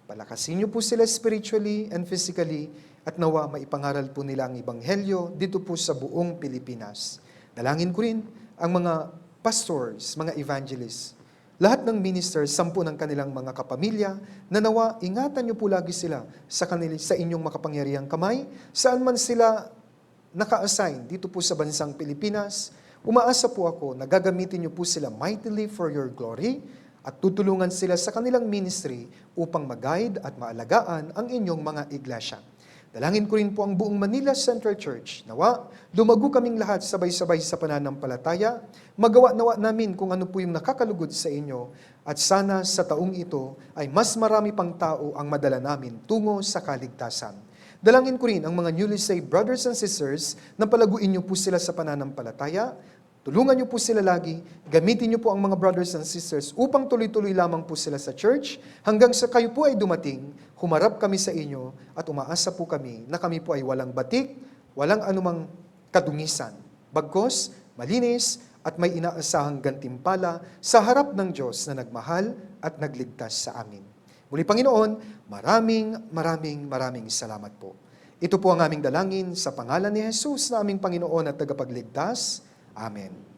Palakasin niyo po sila spiritually and physically at nawa maipangaral po nila ang Ebanghelyo dito po sa buong Pilipinas. Dalangin ko rin ang mga pastors, mga evangelists, lahat ng ministers, 10 ng kanilang mga kapamilya, na nawa ingatan niyo po lagi sila sa inyong makapangyarihang kamay, saan man sila naka-assign dito po sa bansang Pilipinas. Umaasa po ako na gagamitin niyo po sila mightily for your glory at tutulungan sila sa kanilang ministry upang mag-guide at maalagaan ang inyong mga iglesia. Dalangin ko rin po ang buong Manila Central Church. Nawa, lumago kaming lahat sabay-sabay sa pananampalataya. Magawa nawa namin kung ano po yung nakakalugod sa inyo. At sana sa taong ito ay mas marami pang tao ang madala namin tungo sa kaligtasan. Dalangin ko rin ang mga newly saved brothers and sisters na palaguin niyo po sila sa pananampalataya. Tulungan niyo po sila lagi, gamitin niyo po ang mga brothers and sisters upang tuloy-tuloy lamang po sila sa church hanggang sa kayo po ay dumating, humarap kami sa inyo at umaasa po kami na kami po ay walang batik, walang anumang kadungisan. Bagkos, malinis at may inaasahang gantimpala sa harap ng Diyos na nagmahal at nagligtas sa amin. Muli Panginoon, maraming salamat po. Ito po ang aming dalangin sa pangalan ni Jesus na aming Panginoon at tagapagligtas. Amen.